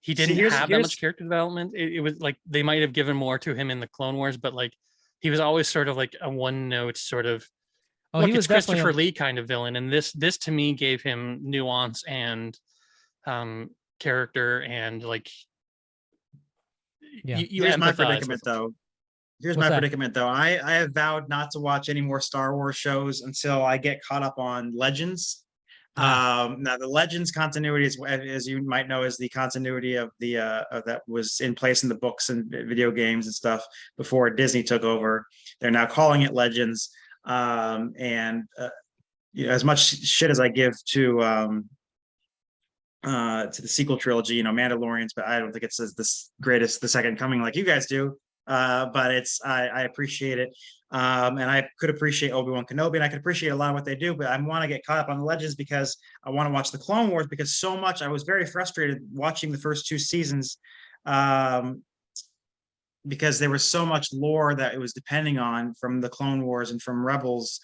he didn't have that much character development. It was like they might have given more to him in the Clone Wars, but like he was always sort of like a one-note sort of he was Christopher Lee kind of villain, and this to me gave him nuance and character, and like
here's my predicament though. I have vowed not to watch any more Star Wars shows until I get caught up on Legends. Now the Legends continuity is, as you might know, is the continuity of the that was in place in the books and video games and stuff before Disney took over. They're now calling it Legends. As much shit as I give to the sequel trilogy, Mandalorians, but I don't think it's the second coming like you guys do. But I appreciate it. And I could appreciate Obi-Wan Kenobi, and I could appreciate a lot of what they do, but I want to get caught up on the Legends because I want to watch the Clone Wars, because so much, I was very frustrated watching the first 2 seasons because there was so much lore that it was depending on from the Clone Wars and from Rebels,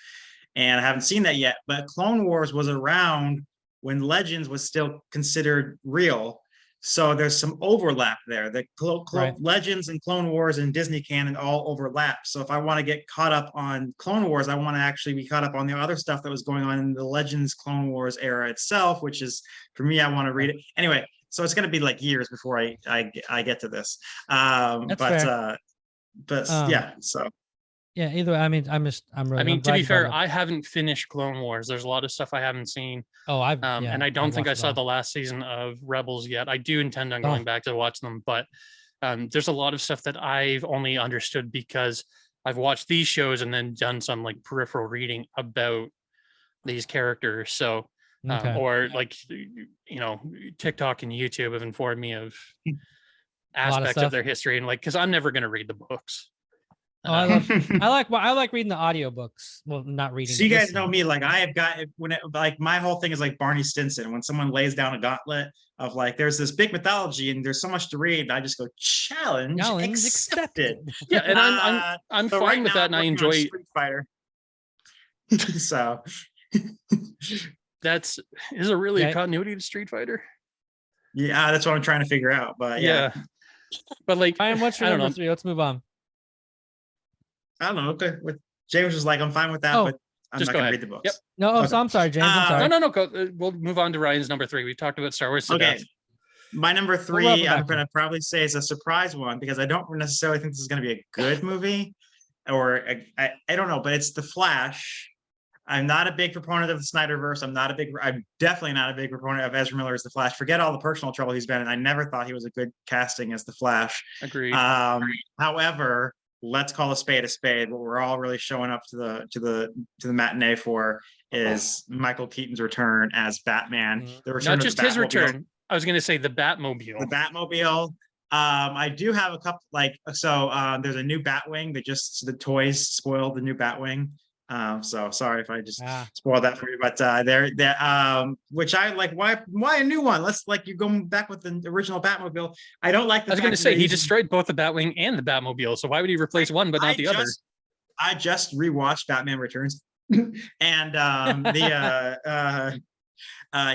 and I haven't seen that yet. But Clone Wars was around when Legends was still considered real. So there's some overlap there. The
Right.
Legends and Clone Wars and Disney canon all overlap. So if I want to get caught up on Clone Wars, I want to actually be caught up on the other stuff that was going on in the Legends Clone Wars era itself, which is, for me, I want to read it anyway. So it's going to be like years before I get to this.
That's fair.
Yeah. So
Yeah, either way, I mean, I'm
I mean,
I'm
to
glad
be
you brought it
fair,
up.
I haven't finished Clone Wars. There's a lot of stuff I haven't seen.
Oh,
And I don't think I
watched it
saw
all.
the last season of Rebels yet. I do intend on
Oh.
going back to watch them, but there's a lot of stuff that I've only understood because I've watched these shows and then done some like peripheral reading about these characters. So,
Okay.
or like, you know, TikTok and YouTube have informed me of aspects of
stuff.
their history, and like, because I'm never going to read the books.
Oh, I like reading the audiobooks. Well, not reading.
So you guys
listening.
know me, like I have got like my whole thing is like Barney Stinson. When someone lays down a gauntlet of like, there's this big mythology and there's so much to read, I just go challenge accepted.
Yeah, and I'm
So
fine
right
with
now,
that, and I
I'm working on
enjoy.
Street Fighter. So
Is it really
Yeah.
a continuity to Street Fighter?
yeah, that's what I'm trying to figure out. But yeah,
but like,
Ryan, what's your
I don't
number
know.
3? Let's move on.
I don't know. Okay, with James was like, I'm fine with that,
Oh,
but I'm
just
not
go
going to
ahead.
read the books.
Yep.
No,
Okay.
so I'm sorry, James. I'm sorry.
No. Go, we'll move on to Ryan's number 3. We've talked about Star Wars to
Okay.
death.
My number
We'll
3,
rubber
I'm
back
going to probably say is a surprise one because I don't necessarily think this is going to be a good movie, or I don't know, but it's The Flash. I'm not a big proponent of the Snyderverse. I'm definitely not a big proponent of Ezra Miller as the Flash. Forget all the personal trouble he's been in. I never thought he was a good casting as the Flash.
Agreed.
However, let's call a spade a spade. What we're all really showing up to the matinee for is Michael Keaton's return as Batman. The return
Not
of
just
the
his
Batmobile.
return. I was going to say the Batmobile.
The Batmobile. I do have a couple there's a new Batwing. The toys spoiled the new Batwing. So sorry if I just spoiled that for you, but they're which I like. Why a new one? Let's like you going back with the original Batmobile. I don't like the.
I was going to say he destroyed both the Batwing and the Batmobile. So why would he replace one but not the other?
I just rewatched Batman Returns, and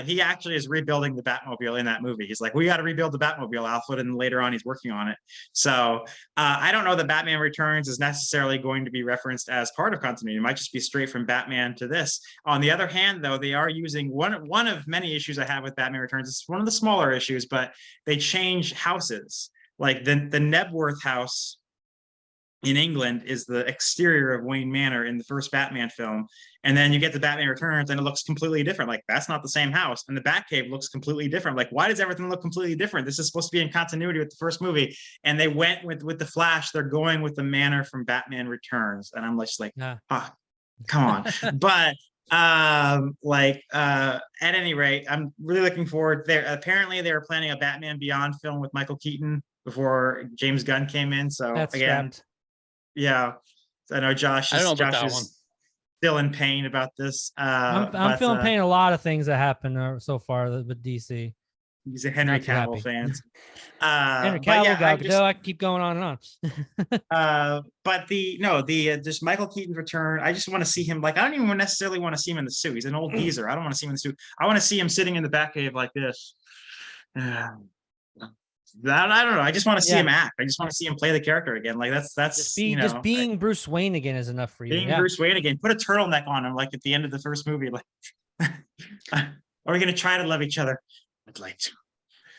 he actually is rebuilding the Batmobile in that movie. He's like, we got to rebuild the Batmobile, Alfred, and later on he's working on it. So I don't know that Batman Returns is necessarily going to be referenced as part of continuity. It might just be straight from Batman to this. On the other hand, though, they are using one of many issues I have with Batman Returns. It's one of the smaller issues, but they change houses. Like the Nebworth house in England is the exterior of Wayne Manor in the first Batman film. And then you get the Batman Returns and it looks completely different. Like that's not the same house. And the Batcave looks completely different. Like, why does everything look completely different? This is supposed to be in continuity with the first movie. And they went with the Flash. They're going with the manor from Batman Returns. And I'm just like, come on. But at any rate, I'm really looking forward there. Apparently they were planning a Batman Beyond film with Michael Keaton before James Gunn came in. So
That's
again,
scrapped.
yeah, I know Josh is still in pain about this.
I'm feeling pain a lot of things that happened so far with DC.
He's a Henry Cavill fan.
Henry Cavill, Gal Gadot, I can keep going on and
on. But just Michael Keaton's return, I just want to see him. Like, I don't even necessarily want to see him in the suit. He's an old geezer. I don't want to see him in the suit. I want to see him sitting in the Batcave like this. I don't know. I just want to see him act. I just want to see him play the character again. Like that's
just being Bruce Wayne again is enough for you.
Being Bruce Wayne again. Put a turtleneck on him, like at the end of the first movie. Like, are we going to try to love each other? I'd like to,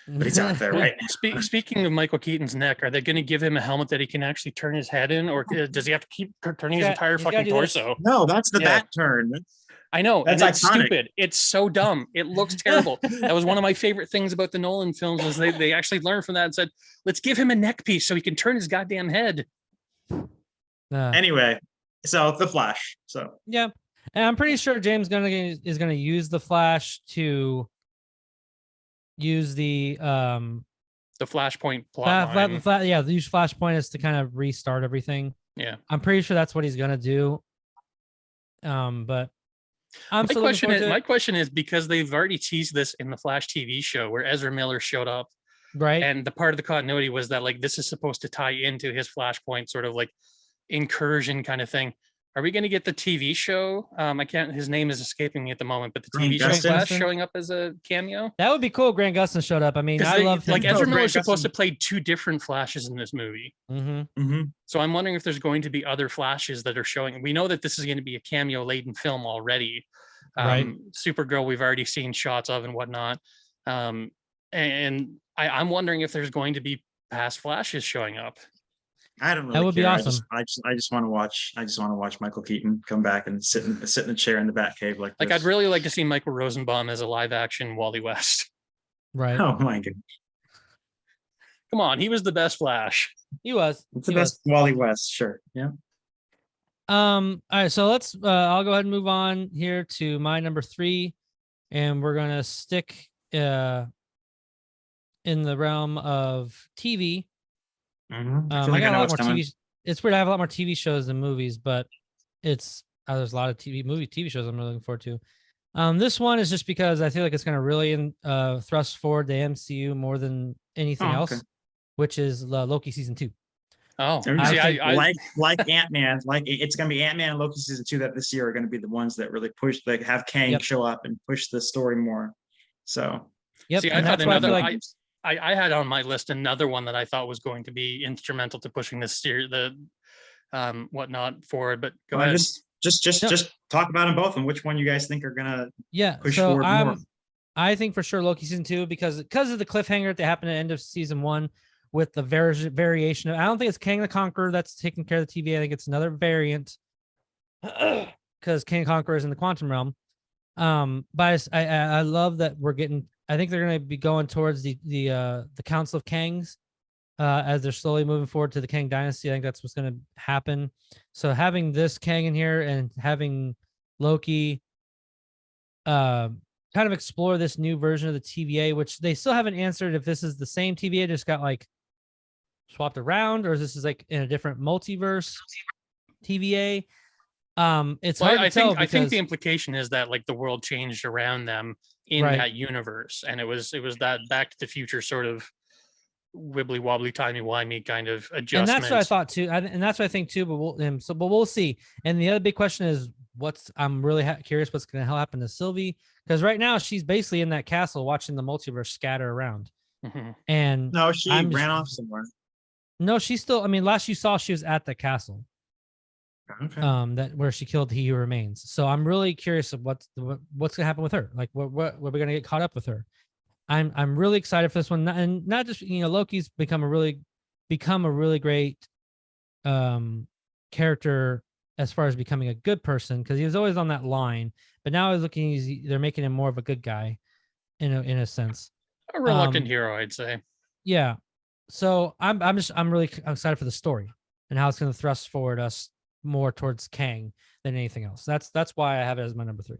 but he's out there right now.
Speaking of Michael Keaton's neck, are they going to give him a helmet that he can actually turn his head in, or does he have to keep turning his entire fucking torso?
No, that's the bat turn.
I know,
that's
and it's
iconic.
stupid. It's so dumb. It looks terrible. That was one of my favorite things about the Nolan films, was they actually learned from that and said, let's give him a neck piece so he can turn his goddamn head.
Anyway, so the Flash. So
yeah, and I'm pretty sure James Gunn is gonna use the Flash to use the
Flashpoint plot line.
Use Flashpoint is to kind of restart everything.
Yeah,
I'm pretty sure that's what he's gonna do. But my question is because they've already teased this in the Flash TV show where Ezra Miller showed up, right?
And the part of the continuity was that like this is supposed to tie into his Flashpoint sort of like incursion kind of thing. Are we going to get the TV show? I can't. His name is escaping me at the moment, but the
Grant
TV show
Gustin?
Flash showing up as a cameo.
That would be cool. Grant Gustin showed up. I mean, I love him.
Like Ezra
No,
Miller
Grant
is supposed to
Gustin-
play 2 different Flashes in this movie.
Mm-hmm.
So I'm wondering if there's going to be other Flashes that are showing. We know that this is going to be a cameo laden film already.
Right.
Supergirl, we've already seen shots of and whatnot. And I'm wondering if there's going to be past Flashes showing up.
I don't really
That would be
care.
awesome.
I just want to watch. I just want to watch Michael Keaton come back and sit in the chair in the Batcave like this.
Like, I'd really like to see Michael Rosenbaum as a live action Wally West.
Right.
Oh my god,
Come on, he was the best Flash.
He was.
it's the
He was.
best Wally West. Sure, yeah.
All right, so let's I'll go ahead and move on here to my number 3, and we're gonna stick in the realm of TV.
Mhm.
I
feel like
got a
know
lot
what's
more
coming.
TV. It's weird. I have a lot more TV shows than movies, but it's there's a lot of TV shows I'm really looking forward to. This one is just because I feel like it's gonna really thrust forward the MCU more than anything
Oh, okay.
else, which is Loki season 2.
Oh,
I
see,
think
I
like Ant-Man, like it's gonna be Ant-Man and Loki season 2 that this year are gonna be the ones that really push, like have Kang
Yep.
show up and push the story more. So
Yep,
See, I
and
thought
that's why I feel
another.
like
I had on my list another one that I thought was going to be instrumental to pushing this whatnot forward. But go ahead.
just talk about them both and which one you guys think are gonna push
so
forward more.
I think for sure Loki season 2 because of the cliffhanger that happened at the end of season 1 with the variation of, I don't think it's Kang the Conqueror that's taking care of the TVA. I think it's another variant because Kang the Conqueror is in the quantum realm. But I love that we're getting. I think they're going to be going towards the Council of Kangs as they're slowly moving forward to the Kang Dynasty. I think that's what's going to happen. So having this Kang in here and having Loki kind of explore this new version of the TVA, which they still haven't answered if this is the same TVA, just got like swapped around, or this is like in a different multiverse TVA. It's hard to tell.
I think the implication is that like the world changed around them in that universe, and it was that Back to the Future sort of wibbly wobbly timey wimey kind of adjustment.
And that's what I thought too, and that's what I think too. But we'll see. And the other big question is, I'm really curious what's going to happen to Sylvie, because right now she's basically in that castle watching the multiverse scatter around.
Mhm.
And
No, she ran off somewhere.
no, she's still. I mean, last you saw, she was at the castle.
Okay.
That where she killed He Who Remains. So I'm really curious of what's gonna happen with her. Like, what we're gonna get caught up with her. I'm really excited for this one, and not just Loki's become a really great character as far as becoming a good person, because he was always on that line, but now they're making him more of a good guy in a sense.
A reluctant hero, I'd say.
Yeah. So I'm really excited for the story and how it's going to thrust forward us more towards Kang than anything else. That's why I have it as my number 3.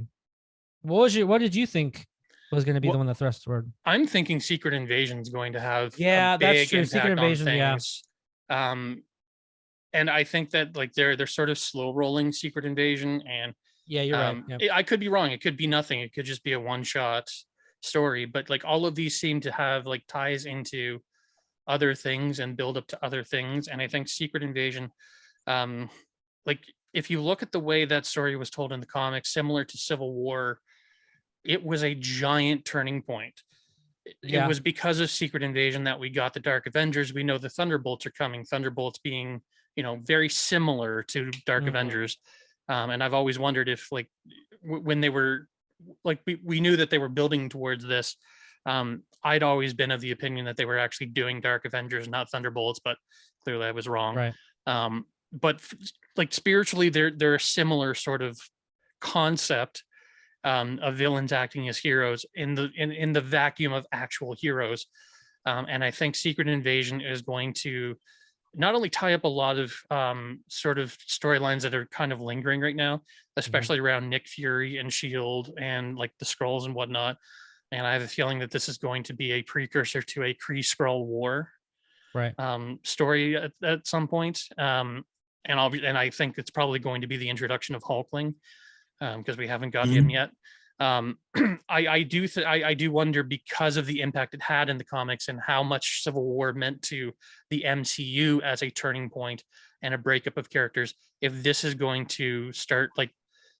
What did you think was going to be the one that thrust forward?
I'm thinking Secret Invasion is going to have
a big
that's true.
Secret Invasion,
things. And I think that like they're sort of slow rolling Secret Invasion, and
yeah, you're right. Yep.
I could be wrong. It could be nothing. It could just be a one shot story. But like all of these seem to have like ties into other things and build up to other things. And I think Secret Invasion, like if you look at the way that story was told in the comics, similar to Civil War, it was a giant turning point. It was because of Secret Invasion that we got the Dark Avengers. We know the Thunderbolts are coming. Thunderbolts being, very similar to Dark Avengers. And I've always wondered if like when they were like, we knew that they were building towards this. I'd always been of the opinion that they were actually doing Dark Avengers, not Thunderbolts, but clearly I was wrong.
Right.
But like spiritually, they're a similar sort of concept of villains acting as heroes in the vacuum of actual heroes. And I think Secret Invasion is going to not only tie up a lot of sort of storylines that are kind of lingering right now, especially around Nick Fury and Shield and like the Skrulls and whatnot. And I have a feeling that this is going to be a precursor to a Kree-Skrull war story at some point. And I think it's probably going to be the introduction of Hulkling, because we haven't got him yet. I do wonder, because of the impact it had in the comics and how much Civil War meant to the MCU as a turning point. and a breakup of characters, if this is going to start like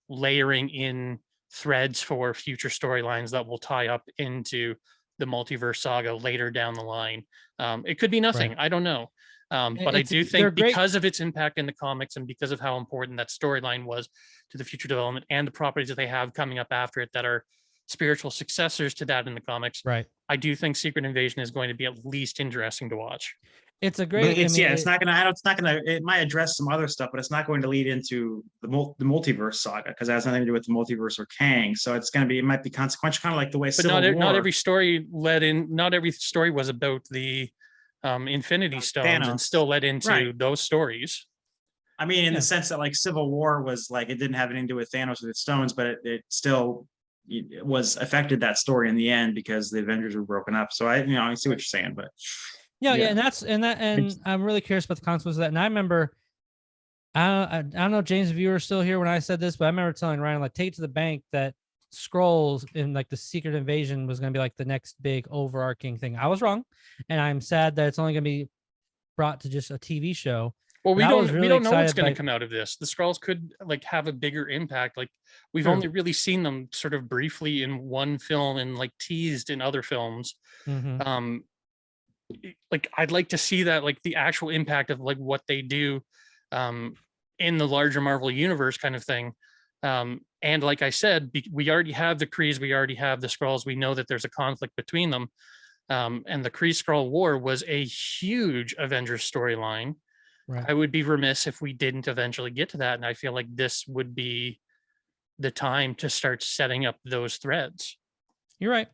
layering in threads for future storylines that will tie up into the multiverse saga later down the line. It could be nothing. I don't know. But I do think because of its impact in the comics and because of how important that storyline was to the future development and the properties that they have coming up after it that are spiritual successors to that in the comics,
right?
I do think Secret Invasion is going to be at least interesting to watch.
It's a great.
But it's not gonna. It's not gonna. It might address some other stuff, but it's not going to lead into the multiverse saga because it has nothing to do with the multiverse or Kang. So it's gonna be. It might be consequential, kind of like the way.
But
Civil War,
not every story led in. Not every story was about the Infinity Stones
Thanos.
and still led into those stories.
I mean, in the sense that like Civil War was like it didn't have anything to do with Thanos with its stones, but it still it was affected that story in the end because the Avengers were broken up. So I see what you're saying, but
yeah, and I'm really curious about the consequences of that. And I remember, I don't know, James, if you were still here when I said this, but I remember telling Ryan, like, take it to the bank that Skrulls in like the Secret Invasion was going to be like the next big overarching thing. I was wrong, and I'm sad that it's only going to be brought to just a TV show.
Well, we don't know what's going to come out of this. The Skrulls could like have a bigger impact. Like we've only really seen them sort of briefly in one film and like teased in other films.
Mm-hmm.
Like I'd like to see that, like the actual impact of like what they do in the larger Marvel universe kind of thing. And like I said, we already have the Krees, we already have the Skrulls. We know that there's a conflict between them. And the Kree-Skrull War was a huge Avengers storyline.
Right.
I would be remiss if we didn't eventually get to that. And I feel like this would be the time to start setting up those threads.
You're right.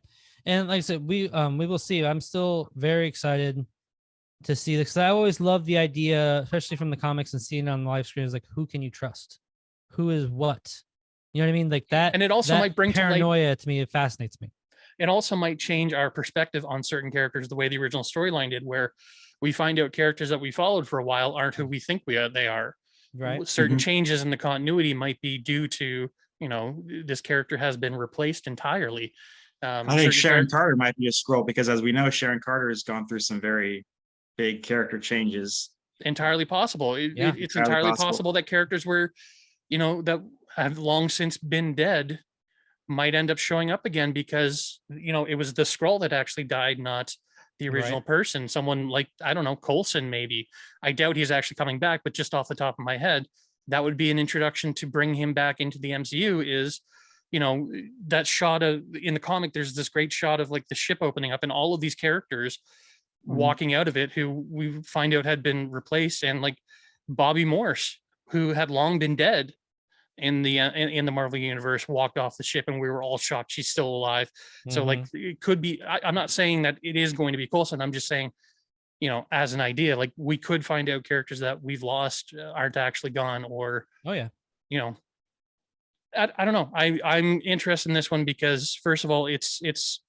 And like I said, we will see. I'm still very excited to see this. I always love the idea, especially from the comics and seeing it on the live screen, is like, who can you trust? Who is what? You know what I mean? Like that.
And it also might bring
paranoia to me. It fascinates me.
It also might change our perspective on certain characters the way the original storyline did, where we find out characters that we followed for a while aren't who we think they are.
Right.
Certain changes in the continuity might be due to, this character has been replaced entirely.
I think Sharon Carter might be a Skrull because, as we know, Sharon Carter has gone through some very big character changes.
Entirely possible. It's entirely possible that characters were, that have long since been dead might end up showing up again because, it was the Skrull that actually died, not the original person. Someone like, I don't know, Coulson, maybe. I doubt he's actually coming back, but just off the top of my head, that would be an introduction to bring him back into the MCU is, that shot of in the comic, there's this great shot of like the ship opening up and all of these characters walking out of it who we find out had been replaced, and like Bobby Morse, who had long been dead in the Marvel universe, walked off the ship and we were all shocked she's still alive. So like it could be, I'm not saying that it is going to be Coulson. I'm just saying, as an idea, like we could find out characters that we've lost aren't actually gone, or I don't know. I'm interested in this one because first of all, it's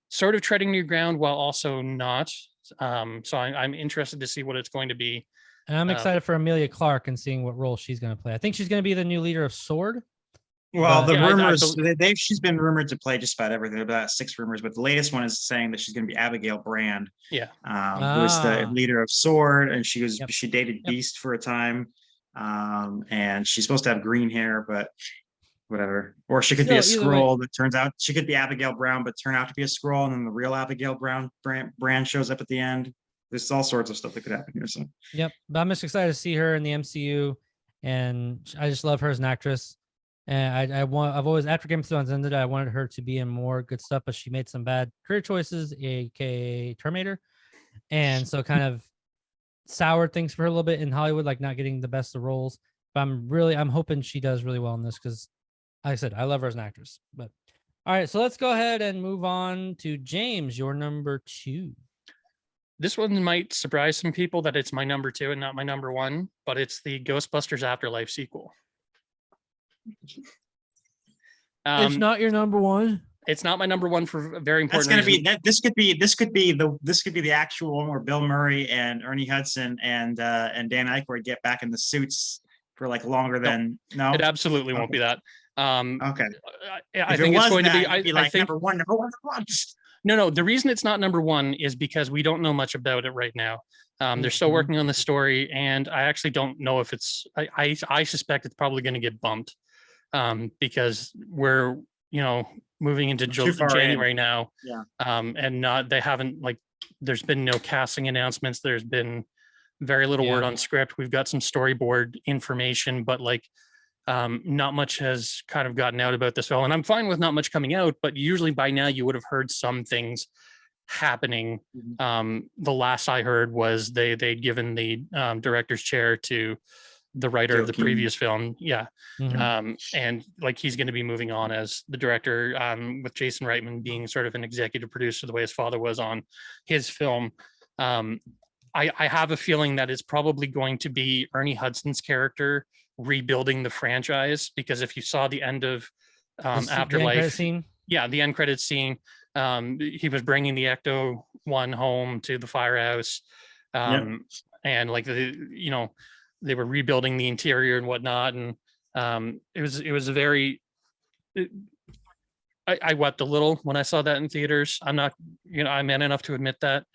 sort of treading new ground while also not. So I'm interested to see what it's going to be.
And I'm excited for Emilia Clarke and seeing what role she's going to play. I think she's going to be the new leader of SWORD.
Well, the rumors, she's been rumored to play just about everything, about 6 rumors, but the latest one is saying that she's going to be Abigail Brand.
Yeah.
Who is the leader of SWORD, and she dated Beast for a time. And she's supposed to have green hair, but whatever. Or she could be a Skrull that turns out she could be Abigail Brown, but turn out to be a Skrull, and then the real Abigail Brand shows up at the end. There's all sorts of stuff that could happen here. So
yep, but I'm just excited to see her in the MCU, and I just love her as an actress. And I've always, after Game of Thrones ended, I wanted her to be in more good stuff, but she made some bad career choices, aka Terminator, and so kind of soured things for her a little bit in Hollywood, like not getting the best of roles. But I'm hoping she does really well in this because, like I said, I love her as an actress. But all right, so let's go ahead and move on to James, your number 2.
This one might surprise some people that it's my number 2 and not my number 1, but it's the Ghostbusters Afterlife sequel.
It's not your number 1.
It's not my number 1 for a very important
That's going
reason.
to be this could be the actual one where Bill Murray and Ernie Hudson and Dan Aykroyd get back in the suits for like longer than no.
It absolutely won't be that.
Okay.
I think it's going to be. I think
number one.
No. The reason it's not number 1 is because we don't know much about it right now. They're still
Mhm.
working on the story, and I actually don't know if it's. I suspect it's probably going to get bumped, because we're moving into
Too far in.
January now,
Yeah.
and not they haven't like. There's been no casting announcements. There's been very little word
Yeah.
on script. We've got some storyboard information, but like not much has kind of gotten out about this film. And I'm fine with not much coming out, but usually by now you would have heard some things happening. The last I heard was they'd given the director's chair to the writer of the
Joaquin.
previous film. Yeah.
Mhm.
And like he's going to be moving on as the director, with Jason Reitman being sort of an executive producer the way his father was on his film. I have a feeling that it's probably going to be Ernie Hudson's character rebuilding the franchise, because if you saw the end of
The end credit
Afterlife,
scene.
yeah, the end credits scene, he was bringing the Ecto one home to the firehouse, and like they were rebuilding the interior and whatnot, and it was a very. I wept a little when I saw that in theaters. I'm not, I'm man enough to admit that.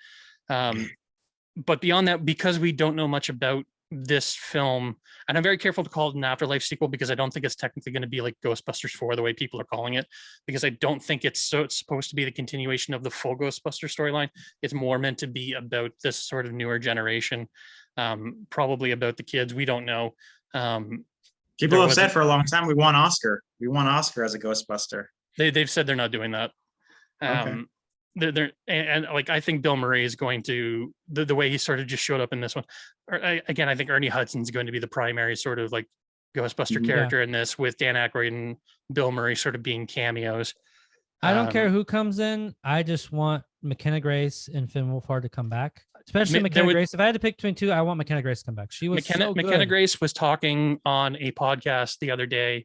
But beyond that, because we don't know much about this film, and I'm very careful to call it an Afterlife sequel, because I don't think it's technically going to be like Ghostbusters 4 the way people are calling it, because I don't think it's supposed to be the continuation of the full Ghostbuster storyline. It's more meant to be about this sort of newer generation, probably about the kids. We don't know.
People have said for a long time we want Oscar. We want Oscar as a Ghostbuster.
They've said they're not doing that.
Okay.
They're and like I think Bill Murray is going to the way he sort of just showed up in this one. Again, I think Ernie Hudson's going to be the primary sort of like Ghostbuster character in this, with Dan Aykroyd and Bill Murray sort of being cameos.
I don't care who comes in. I just want McKenna Grace and Finn Wolfhard to come back, especially McKenna Grace. If I had to pick between two, I want McKenna Grace to come back. She was so good.
McKenna Grace was talking on a podcast the other day,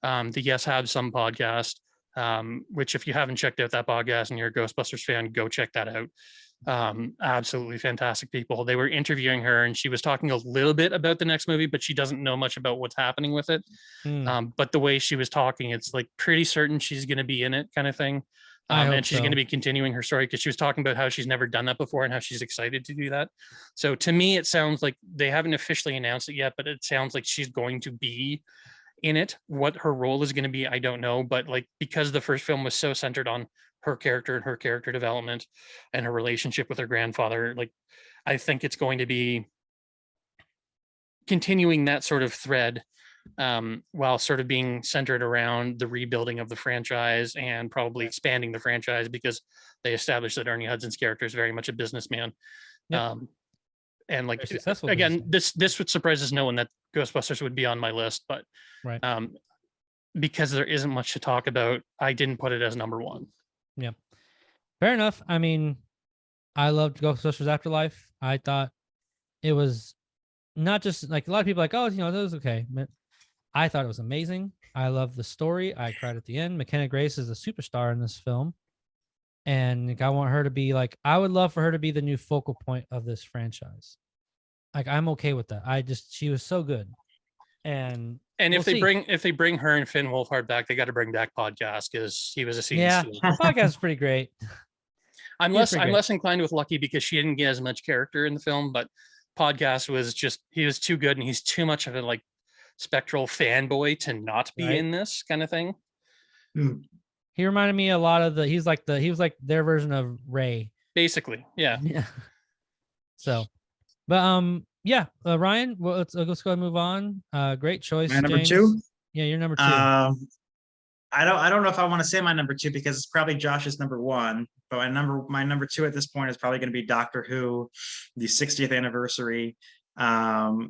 the Yes Have Some podcast, which if you haven't checked out that podcast and you're a Ghostbusters fan, go check that out. Absolutely fantastic people. They were interviewing her, and she was talking a little bit about the next movie, but she doesn't know much about what's happening with it. But the way she was talking, it's like pretty certain she's going to be in it, kind of thing. And she's going to be continuing her story, because she was talking about how she's never done that before and how she's excited to do that. So to me, it sounds like they haven't officially announced it yet, but it sounds like she's going to be in it. What her role is going to be, I don't know, but like, because the first film was so centered on her character and her character development and her relationship with her grandfather, like I think it's going to be continuing that sort of thread, while sort of being centered around the rebuilding of the franchise and probably expanding the franchise, because they established that Ernie Hudson's character is very much a businessman. And like again, this would surprise us no one that Ghostbusters would be on my list, but because there isn't much to talk about, I didn't put it as number one.
Yeah, fair enough. I mean, I loved Ghostbusters Afterlife. I thought it was not just like a lot of people like, oh, that was okay, but I thought it was amazing. I love the story. I cried at the end. McKenna Grace is a superstar in this film, and like, I want her to be like, I would love for her to be the new focal point of this franchise. Like, I'm okay with that. She was so good. And
if they bring her and Finn Wolfhard back, they got to bring back Podcast, because he was a scene stealer.
Podcast is pretty great.
I'm less inclined with Lucky, because she didn't get as much character in the film, but Podcast was he was too good, and he's too much of a like spectral fanboy to not be in this kind of thing.
He reminded me a lot of he was like their version of Ray, basically. Yeah. So, but Ryan, well, let's go ahead and move on. Great choice.
My number two.
Yeah, you're number two.
I don't know if I want to say my number two, because it's probably Josh's number one, but my number two at this point is probably going to be Doctor Who, the 60th anniversary,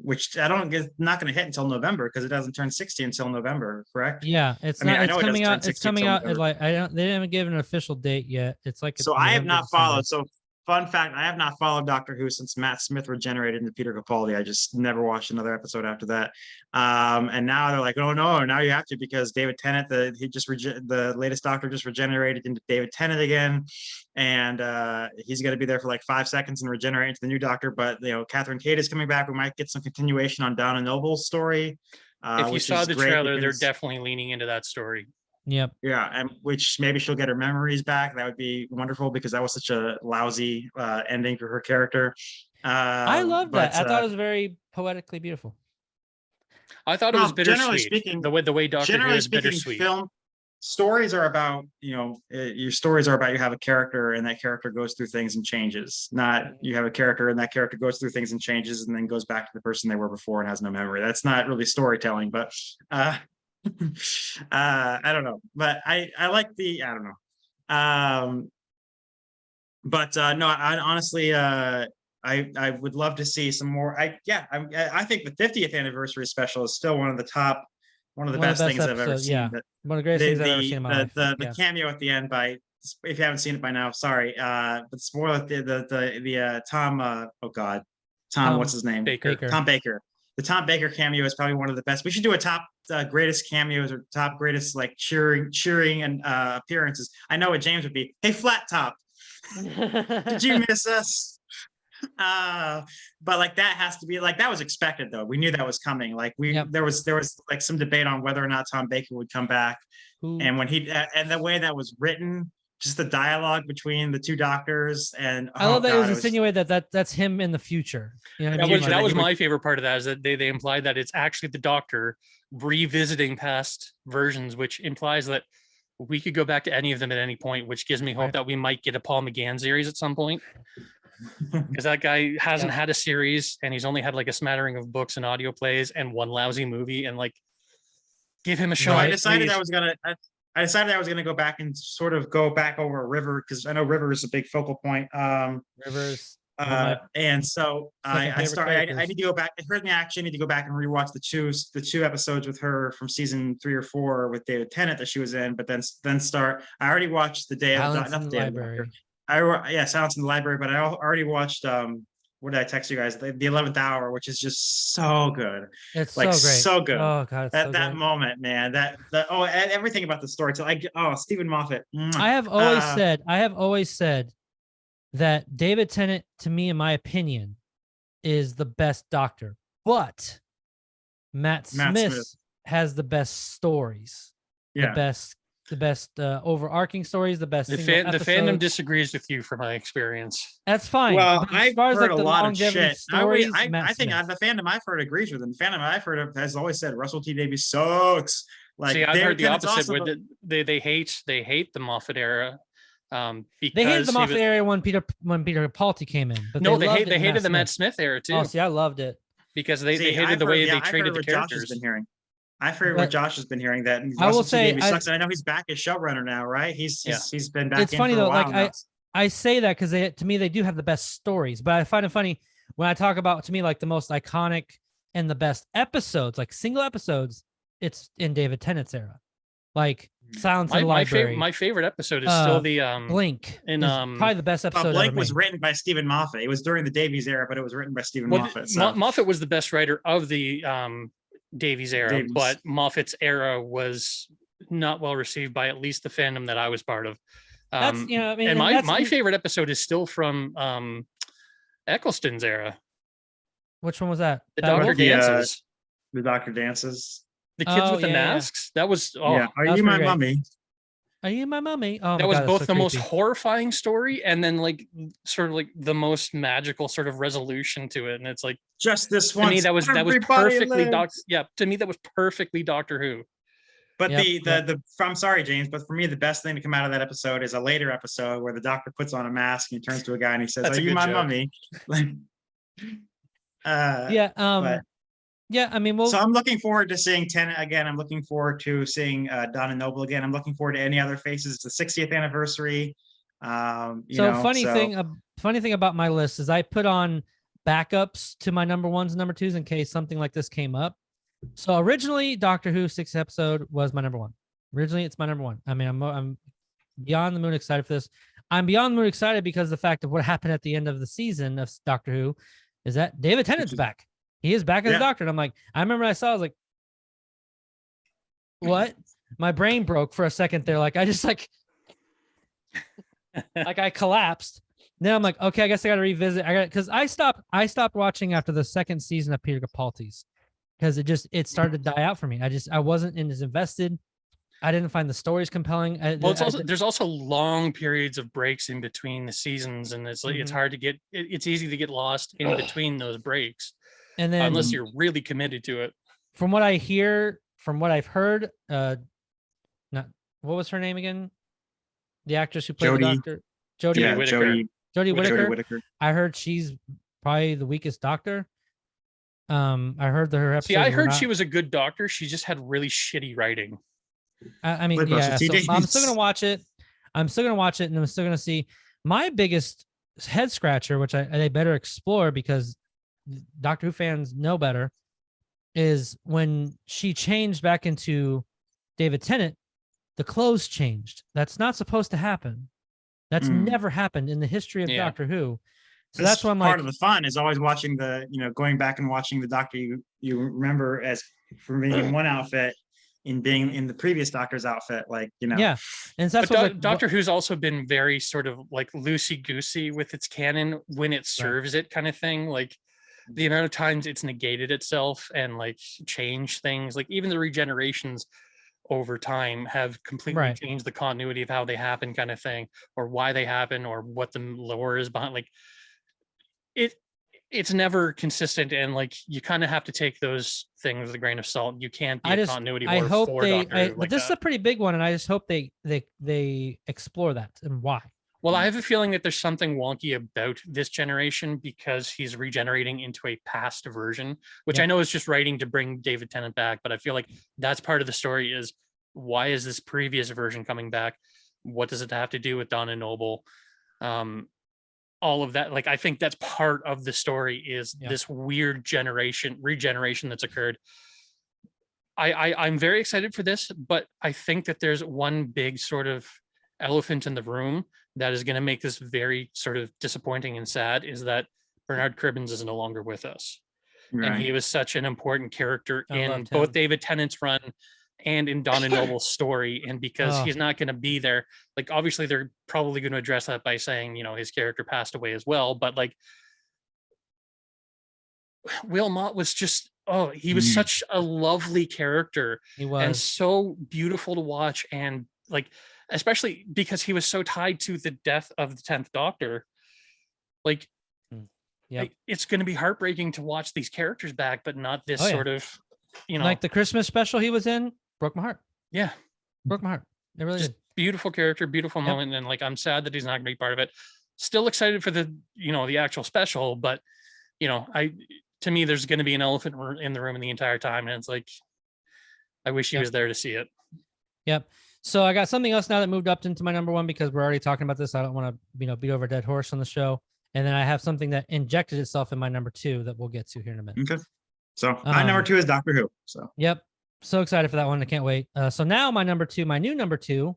which not going to hit until November, because it doesn't turn 60 until November, correct?
Yeah, it's coming out. It's coming out like they haven't given an official date yet. It's like
so I have not followed. So fun fact, I have not followed Doctor Who since Matt Smith regenerated into Peter Capaldi. I just never watched another episode after that. And now they're like, oh no, now you have to, because David Tennant, the latest Doctor just regenerated into David Tennant again. And he's going to be there for like 5 seconds and regenerate into the new Doctor. But Catherine Tate is coming back. We might get some continuation on Donna Noble's story.
If you saw the trailer, they're definitely leaning into that story.
Yep.
Yeah, and which maybe she'll get her memories back. That would be wonderful because that was such a lousy ending for her character.
I love that. I
But
thought it was very poetically beautiful.
I thought it was
well, generally
bittersweet.
speaking,
The way Doctor Who
generally
is
speaking,
bittersweet.
film stories are about, your stories are about you have a character and that character goes through things and changes. Not you have a character and that character goes through things and changes and then goes back to the person they were before and has no memory. That's not really storytelling, but I don't know. But I like I don't know. But no, I honestly I would love to see some more. I think the 50th anniversary special is still one of the best things I've ever
episodes,
seen.
yeah.
But
One of the greatest things I've ever seen in my life.
the
Yeah.
cameo at the end by, if you haven't seen it by now, sorry. But spoiler, the Tom Tom, what's his name?
Baker.
Tom Baker. The Tom Baker cameo is probably one of the best. We should do a top greatest cameos or top greatest like cheering and appearances. I know what James would be. Hey, Flat Top, did you miss us? But like that has to be like, that was expected though. We knew that was coming. Like there was like some debate on whether or not Tom Baker would come back. And when and the way that was written, just the dialogue between the two doctors, and
I love that it was insinuated that's him in the future. You know what I mean?
That was my favorite part of that, is that they implied that it's actually the Doctor revisiting past versions, which implies that we could go back to any of them at any point, which gives me hope that we might get a Paul McGann series at some point. Because that guy hasn't had a series, and he's only had like a smattering of books and audio plays and one lousy movie, and like give him a shot.
I decided I was gonna go back and sort of go back over River, because I know River is a big focal point.
Rivers.
And so I need to go back. It hurt me. I actually need to go back and rewatch the two episodes with her from season 3 or 4 with David Tennant that she was in, but then start. I already watched the Day of the Library. Silence in the Library, but I already watched what did I text you guys? The 11th Hour, which is just so good.
It's
like
so great.
So good.
Oh god, it's
that
so great.
moment, man. And everything about the story. Stephen Moffat.
I have always said that David Tennant, to me, in my opinion, is the best Doctor, but Matt Smith has the best stories.
Yeah.
The best overarching stories, the best.
The fandom disagrees with you, from my experience.
That's fine.
Well, I've heard a lot of shit.
Stories,
I think the fandom I've heard agrees with him. The fandom I've heard of has always said Russell T Davies sucks. Like,
see, I've heard the opposite. Where they hate the Moffat era. Because
they hated the Moffat era when Peter Capaldi came in. But
no, they hated the Matt Smith era too.
Oh, see, I loved it
because they hated the way they treated the characters.
I've heard what Josh has been hearing, that
Russell T Davies
sucks, and I know he's back as showrunner now, right? He's been back.
It's funny though, like I say that because to me they do have the best stories, but I find it funny when I talk about, to me, like the most iconic and the best episodes, like single episodes, it's in David Tennant's era, like Silence in the Library.
My favorite episode is still the
Blink, and probably the best episode.
Blink was written by Stephen Moffat. It was during the Davies era, but it was written by Stephen Moffat. So.
Moffat was the best writer of the Davies era, but Moffat's era was not well received by at least the fandom that I was part of. And my favorite episode is still from Eccleston's era.
Which one was that?
The Doctor Dances.
The Doctor Dances.
The kids with the masks. That was
Are you my mummy?
Are you my mummy? Oh,
that was both the most horrifying story and then like sort of like the most magical sort of resolution to it. And it's like,
just this one.
To me, that was perfectly to me, that was perfectly Doctor Who.
But I'm sorry, James, but for me, the best thing to come out of that episode is a later episode where the Doctor puts on a mask and he turns to a guy and he says, "Are you my mummy?"
Yeah, I mean,
so I'm looking forward to seeing Tennant again. I'm looking forward to seeing Donna Noble again. I'm looking forward to any other faces. It's the 60th anniversary. Funny thing about my list is I put on backups to my number ones and number twos in case something like this came up. So originally, Doctor Who 6th episode was my number one. Originally, it's my number one. I mean, I'm beyond the moon excited for this. I'm beyond the moon excited because the fact of what happened at the end of the season of Doctor Who is that David Tennant's back. He is back as a Doctor. And I'm like, I remember I was like, what? My brain broke for a second there. Like, I just like I collapsed. Then I'm like, okay, I guess I got to revisit. Because I stopped watching after the second season of Peter Capaldi's because it started to die out for me. I wasn't as invested.
I didn't find the stories compelling.
Well, it's also there's also long periods of breaks in between the seasons, and it's like it's hard to get. It's easy to get lost in between those breaks,
and then
unless you're really committed to it.
from what I hear, from what I've heard, not what was her name again? The actress who played the
Jodie.
doctor,
Jodie Whittaker.
Jodie Whittaker.
Jodie Whittaker.
I heard she's probably the weakest doctor. I heard that her episodes.
See, I
were
heard
not-
she was a good doctor. She just had really shitty writing.
I mean,
Like
yeah.
Buster T.
So I'm still
Davis.
gonna watch it. I'm still gonna watch it, and I'm still gonna see. My biggest head scratcher, which they better explore because Doctor Who fans know better, is when she changed back into David Tennant, the clothes changed. That's not supposed to happen. That's never happened in the history of Doctor Who. So that's why I'm
part
like,
of the fun is always watching going back and watching the Doctor you remember as from being in one outfit in being in the previous Doctor's outfit,
yeah. And that's
But
what
Doctor Who's also been very sort of like loosey goosey with its canon when it serves it, kind of thing. Like the amount of times it's negated itself and like changed things, like even the regenerations over time have completely changed the continuity of how they happen, kind of thing, or why they happen, or what the lore is behind. Like it's never consistent, and like you kind of have to take those things with a grain of salt. You can't be a continuity
I
horror
hope
for
they,
Doctor Who
but this is a pretty big one, and I just hope they explore that and why.
Well, I have a feeling that there's something wonky about this generation because he's regenerating into a past version, which I know is just writing to bring David Tennant back. But I feel like that's part of the story is why is this previous version coming back? What does it have to do with Donna Noble? All of that. Like, I think that's part of the story is this weird regeneration that's occurred. I'm very excited for this, but I think that there's one big sort of elephant in the room that is going to make this very sort of disappointing and sad is that Bernard Cribbins is no longer with us. Right. And he was such an important character in both David Tennant's run and in Donna Noble's story. And because he's not going to be there, like, obviously they're probably going to address that by saying, his character passed away as well. But like, Will Mott was just, he was such a lovely character.
He was.
And so beautiful to watch. And like, especially because he was so tied to the death of the 10th Doctor. Like, it's going to be heartbreaking to watch these characters back, but not this sort of,
like the Christmas special he was in, broke my heart.
Yeah.
Broke my heart. It really did.
Beautiful character, beautiful moment. And like, I'm sad that he's not going to be part of it. Still excited for the, the actual special, but to me, there's going to be an elephant in the room in the entire time. And it's like, I wish he was there to see it.
Yep. So I got something else now that moved up into my number one because we're already talking about this. I don't want to, beat over a dead horse on the show. And then I have something that injected itself in my number two that we'll get to here in a minute.
Okay. So my number two is Doctor Who. So
yep. So excited for that one. I can't wait. So now my new number two,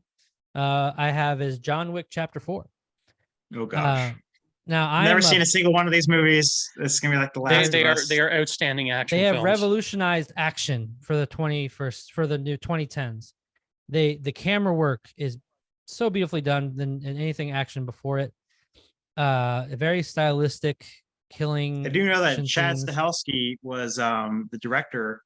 I have is John Wick Chapter 4.
Oh gosh.
Now I've
never seen a single one of these movies. This is gonna be like the last.
They are outstanding action.
They have
films.
revolutionized action for the the new 2010s. The camera work is so beautifully done than anything action before it. Very stylistic killing.
I do know that Chad
scenes.
Stahelski was the director,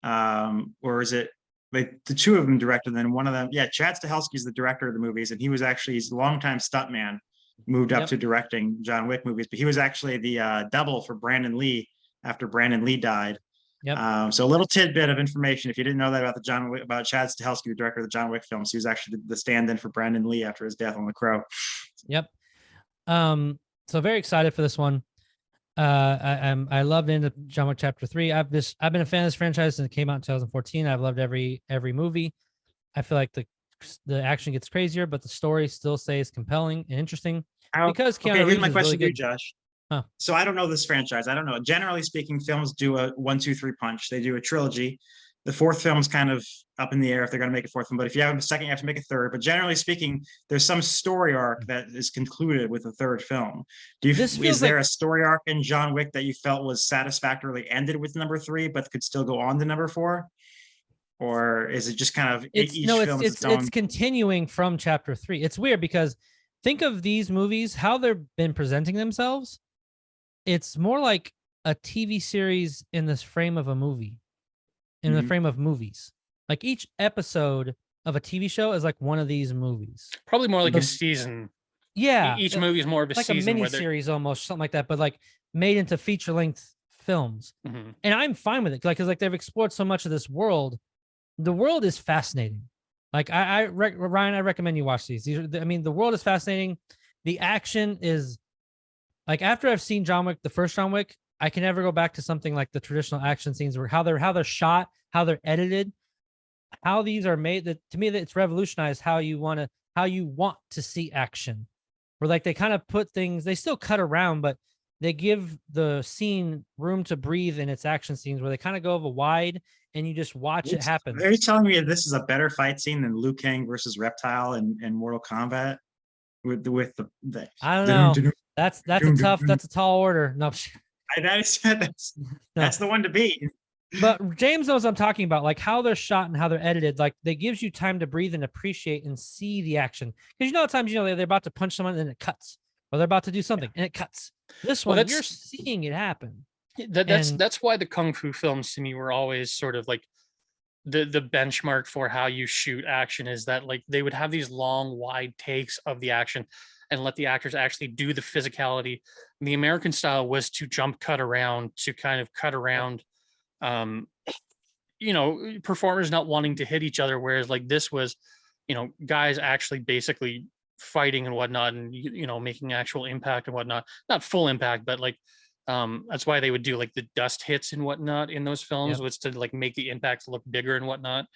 or is it like the two of them directed? Then one of them, Chad Stahelski is the director of the movies, and he was actually his longtime stuntman. Moved up to directing John Wick movies, but he was actually the double for Brandon Lee after Brandon Lee died.
Yep.
So a little tidbit of information, if you didn't know that about Chad Stahelski, the director of the John Wick films, he was actually the stand-in for Brandon Lee after his death on The Crow.
Yep. So very excited for this one. I loved into John Wick Chapter 3. I've been a fan of this franchise since it came out in 2014. I've loved every movie. I feel like the action gets crazier, but the story still stays compelling and interesting. Because Keanu Reeves
here's my question
really
to you, Josh.
Huh.
So I don't know this franchise. I don't know. Generally speaking, films do a 1, 2, 3 punch. They do a trilogy. The fourth film's kind of up in the air if they're going to make a fourth film. But if you have a second, you have to make a third. But generally speaking, there's some story arc that is concluded with a third film. Is there a story arc in John Wick that you felt was satisfactorily ended with number 3, but could still go on to number 4? Or is it just kind of
it's continuing from Chapter 3? It's weird because think of these movies, how they've been presenting themselves. It's more like a TV series in this frame of a movie, in the frame of movies. Like each episode of a TV show as like one of these movies.
Probably more like
The-
a season.
Yeah,
Each movie is more of a
like a
season
mini
where they're
series almost, something like that, but like made into feature length films.
Mhm.
And I'm fine with it, like because like they've explored so much of this world. The world is fascinating. Like Ryan, I recommend you watch these. I mean, the world is fascinating. The action is like, after I've seen John Wick, the first John Wick, I can never go back to something like the traditional action scenes where how they're shot, how they're edited, how these are made. That to me, that it's revolutionized how you want to see action. Where like they kind of put things, they still cut around, but they give the scene room to breathe in its action scenes where they kind of go over wide and you just watch it happen.
Are you telling me this is a better fight scene than Liu Kang versus Reptile in Mortal Kombat? With the
I don't know. That's a tall order. No,
that's the one to beat.
but James knows what I'm talking about, like how they're shot and how they're edited. Like they gives you time to breathe and appreciate and see the action. Because at times they're about to punch someone and it cuts, or they're about to do something and it cuts. This one, you're seeing it happen.
That's why the kung fu films to me were always sort of like the benchmark for how you shoot action, is that like they would have these long wide takes of the action and let the actors actually do the physicality. The American style was to jump cut around, to kind of cut around performers not wanting to hit each other, whereas like this was guys actually basically fighting and whatnot, and making actual impact and whatnot. Not full impact, but like that's why they would do like the dust hits and whatnot in those films.
Yep.
Was to like make the impact look bigger and whatnot.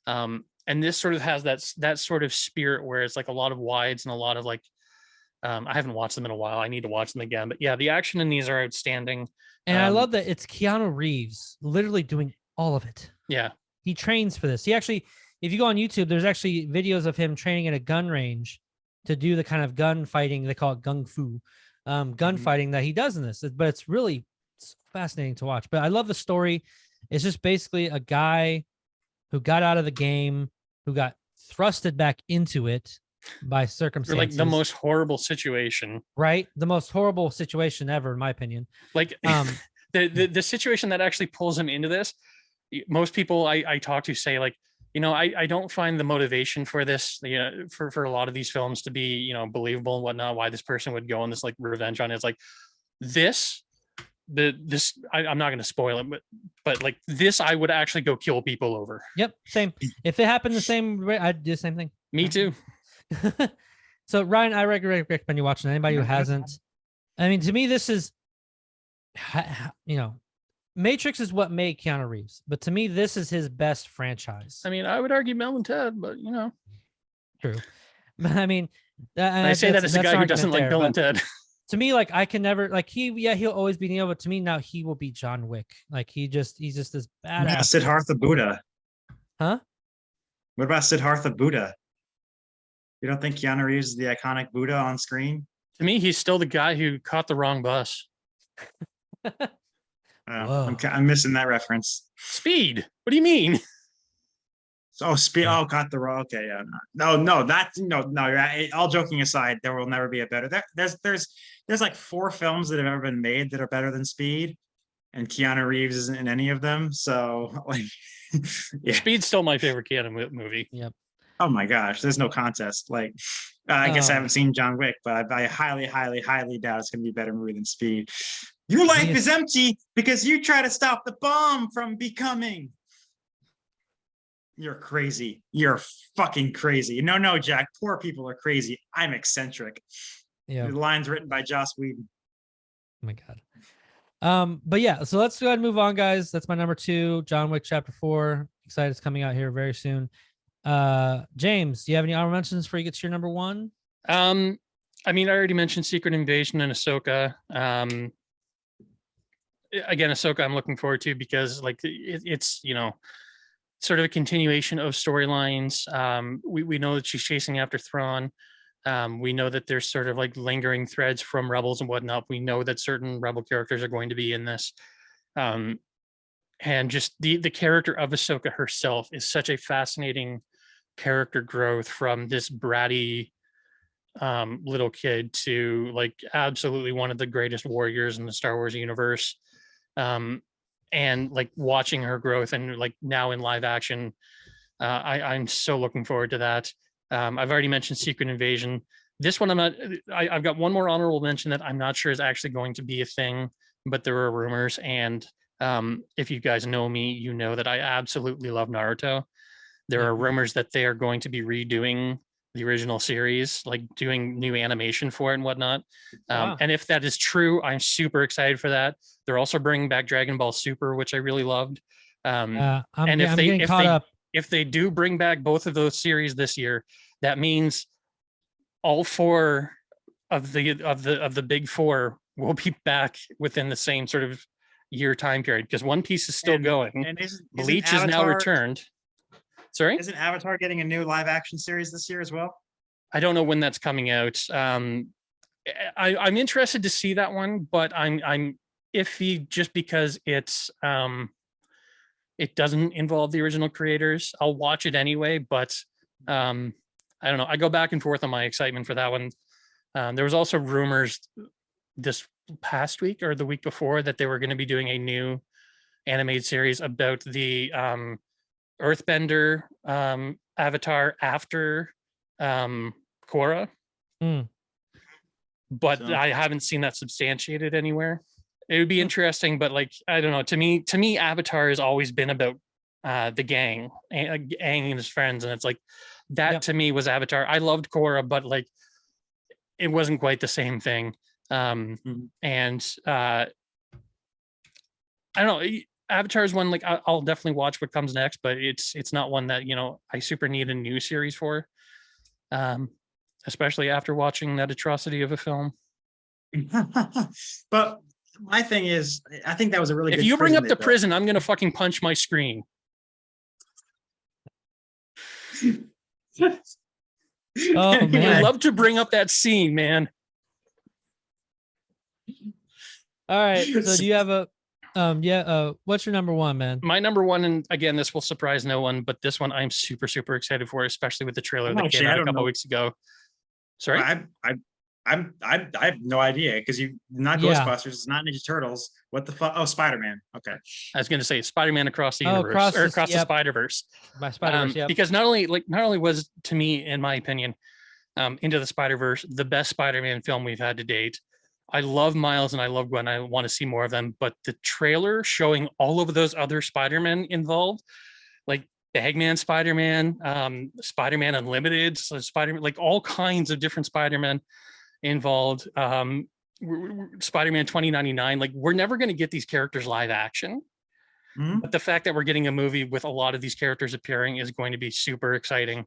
And this sort of has that sort of spirit where it's like a lot of wides and a lot of like I haven't watched them in a while. I need to watch them again. But yeah, the action in these are outstanding.
And I love that it's Keanu Reeves literally doing all of it.
Yeah.
He trains for this. He actually, if you go on YouTube, there's actually videos of him training at a gun range to do the kind of gun fighting. They call it gung fu, gun fighting that he does in this. But it's really fascinating to watch. But I love the story. It's just basically a guy who got out of the game, who got thrusted back into it by circumstances.
Or like the most horrible situation.
Right? The most horrible situation ever, in my opinion.
Like the situation that actually pulls him into this. Most people I talk to say like, I don't find the motivation for this, for a lot of these films to be, believable and whatnot, why this person would go on this like revenge on it. It's like I'm not going to spoil it, but like this, I would actually go kill people over.
Yep. Same. If it happened the same way, I'd do the same thing.
Me too.
So Ryan, I recommend you watching. Anybody who hasn't, I mean, to me, this is, Matrix is what made Keanu Reeves, but to me, this is his best franchise.
I mean, I would argue Mel and Ted, but
True. I mean,
I say that as a guy who doesn't like Bill and Ted.
To me, like I can never like he'll always be Neo, but to me now he will be John Wick. Like he's just this badass.
Siddhartha Buddha.
Huh?
What about Siddhartha Buddha? You don't think Keanu Reeves is the iconic Buddha on screen?
To me, he's still the guy who caught the wrong bus.
I'm missing that reference.
Speed. What do you mean?
Oh, Speed. Oh, caught the wrong. Okay, yeah. No. That's no. You're right. All joking aside, there will never be a better. There's like 4 films that have ever been made that are better than Speed, and Keanu Reeves isn't in any of them. So like, yeah.
Speed's still my favorite Keanu movie.
Yep.
Oh my gosh, there's no contest. Like, I guess I haven't seen John Wick, but I highly, highly, highly doubt it's going to be a better movie than Speed. Your life is empty because you try to stop the bomb from becoming. You're crazy. You're fucking crazy. No, Jack. Poor people are crazy. I'm eccentric.
Yeah.
The line's written by Joss Whedon.
Oh my God. But yeah, so let's go ahead and move on, guys. That's my number 2, John Wick Chapter 4. Excited, it's coming out here very soon. James, do you have any honorable mentions before you get to your number 1?
I mean, I already mentioned Secret Invasion and Ahsoka. Again, Ahsoka I'm looking forward to because like it's sort of a continuation of storylines. We know that she's chasing after Thrawn. We know that there's sort of like lingering threads from Rebels and whatnot. We know that certain Rebel characters are going to be in this. And just the character of Ahsoka herself is such a fascinating character growth from this bratty little kid to like absolutely one of the greatest warriors in the Star Wars universe. And like watching her growth and like now in live action, I'm so looking forward to that. I've already mentioned Secret Invasion. This one, I've got one more honorable mention that I'm not sure is actually going to be a thing, but there are rumors. And if you guys know me, you know that I absolutely love Naruto. There are rumors that they are going to be redoing the original series, like doing new animation for it and whatnot.
Wow.
And if that is true, I'm super excited for that. They're also bringing back Dragon Ball Super, which I really loved.
I'm
And
I'm getting caught up.
if they do bring back both of those series this year, that means all four of the big four will be back within the same sort of year time period, because One Piece is still going.
And isn't
Bleach is now
Avatar-
returned. Sorry,
Isn't Avatar getting a new live action series this year as well?
I don't know when that's coming out. I'm interested to see that one, but I'm iffy just because it doesn't involve the original creators. I'll watch it anyway, but I don't know. I go back and forth on my excitement for that one. There was also rumors this past week or the week before that they were going to be doing a new animated series about the Earthbender avatar after Korra.
Mm.
But
So-
I haven't seen that substantiated anywhere. It would be interesting, but like, I don't know. To me, Avatar has always been about the gang, Aang and his friends, and it's like that
Yep.
to me was Avatar. I loved Korra, but like, it wasn't quite the same thing. And I don't know. Avatar is one like I'll definitely watch what comes next, but it's not one that I super need a new series for, especially after watching that atrocity of a film.
But my thing is, I think that was a really
If
good
you bring up
they
the
built.
prison, I'm gonna fucking punch my screen.
Oh,
Anyway,
man.
I love to bring up that scene, man.
All right. So do you have a what's your number one, man?
My number one, and again, this will surprise no one, but this one I'm super, super excited for, especially with the trailer that came
Actually, I
out a
don't
couple
know.
weeks ago. Sorry?
I have no idea because not
Yeah.
Ghostbusters, it's not Ninja Turtles. What the fuck? Oh, Spider-Man. Okay.
I was gonna say Spider-Man Across the
Oh,
Universe or Across the
yep.
Spider-Verse.
My Spider-Verse, yeah.
Because not only was, to me, in my opinion, Into the Spider-Verse the best Spider-Man film we've had to date. I love Miles and I love Gwen. I want to see more of them, but the trailer showing all of those other Spider-Men involved, like Bagman Spider-Man, Spider-Man Unlimited, so Spider-Man, like all kinds of different Spider-Men involved. Spider-Man 2099, like we're never going to get these characters live action.
Mhm.
But the fact that we're getting a movie with a lot of these characters appearing is going to be super exciting.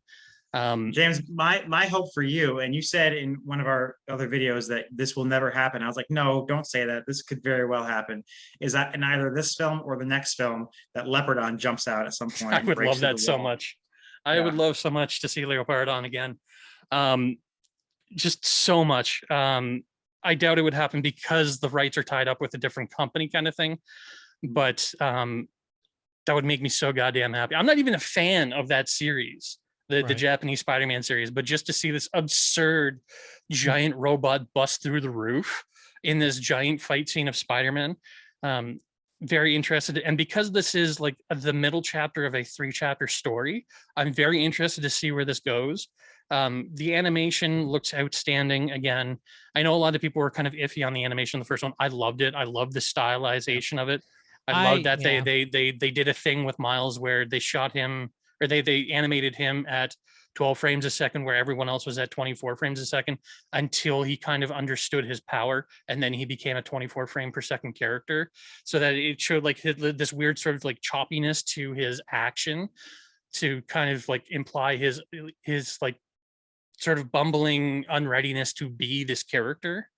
James, my hope for you, and you said in one of our other videos that this will never happen. I was like, no, don't say that. This could very well happen. Is that in either this film or the next film that Leopardon jumps out at some point?
I
and
would
breaks
love
through
that
the
so
wall?
much. I
Yeah.
would love so much to see Leopardon again. Just so much. I doubt it would happen because the rights are tied up with a different company kind of thing. But that would make me so goddamn happy. I'm not even a fan of that series, the
Right.
Japanese Spider-Man series, but just to see this absurd giant robot bust through the roof in this giant fight scene of Spider-Man, very interested. And because this is like the middle chapter of a 3-chapter story, I'm very interested to see where this goes. The animation looks outstanding. Again, I know a lot of people were kind of iffy on the animation of the first one. I loved it. I love the stylization of it. I love that
yeah.
they did a thing with Miles where they shot him, or they animated him at 12 frames a second where everyone else was at 24 frames a second until he kind of understood his power, and then he became a 24 frame per second character, so that it showed like this weird sort of like choppiness to his action to kind of like imply his like sort of bumbling unreadiness to be this character.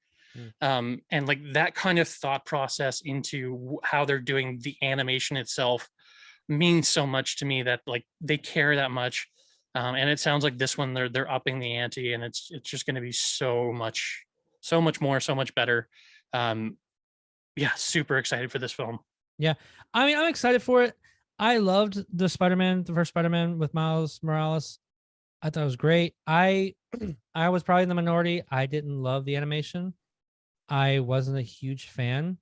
And like that kind of thought process into how they're doing the animation itself means so much to me, that like they care that much. And it sounds like this one they're upping the ante, and it's just going to be so much more, so much better. Yeah, super excited for this film.
Yeah. I mean, I'm excited for it. I loved the first Spider-Man with Miles Morales. I thought it was great. I was probably in the minority. I didn't love the animation. I wasn't a huge fan.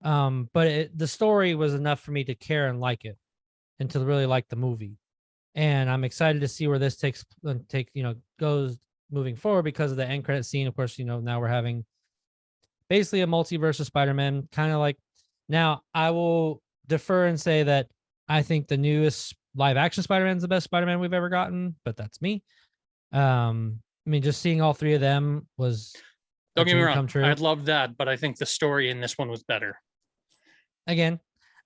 But the story was enough for me to care and like it, and to really like the movie. and I'm excited to see where this goes moving forward because of the end credit scene. Of course, now we're having basically a multiverse of Spider-Man, kind of like. Now, I will defer and say that I think the newest live action Spider-Man is the best Spider-Man we've ever gotten, but that's me. I mean, just seeing all three of them was
Don't get me wrong,
come true.
I'd love that, but I think the story in this one was better.
Again,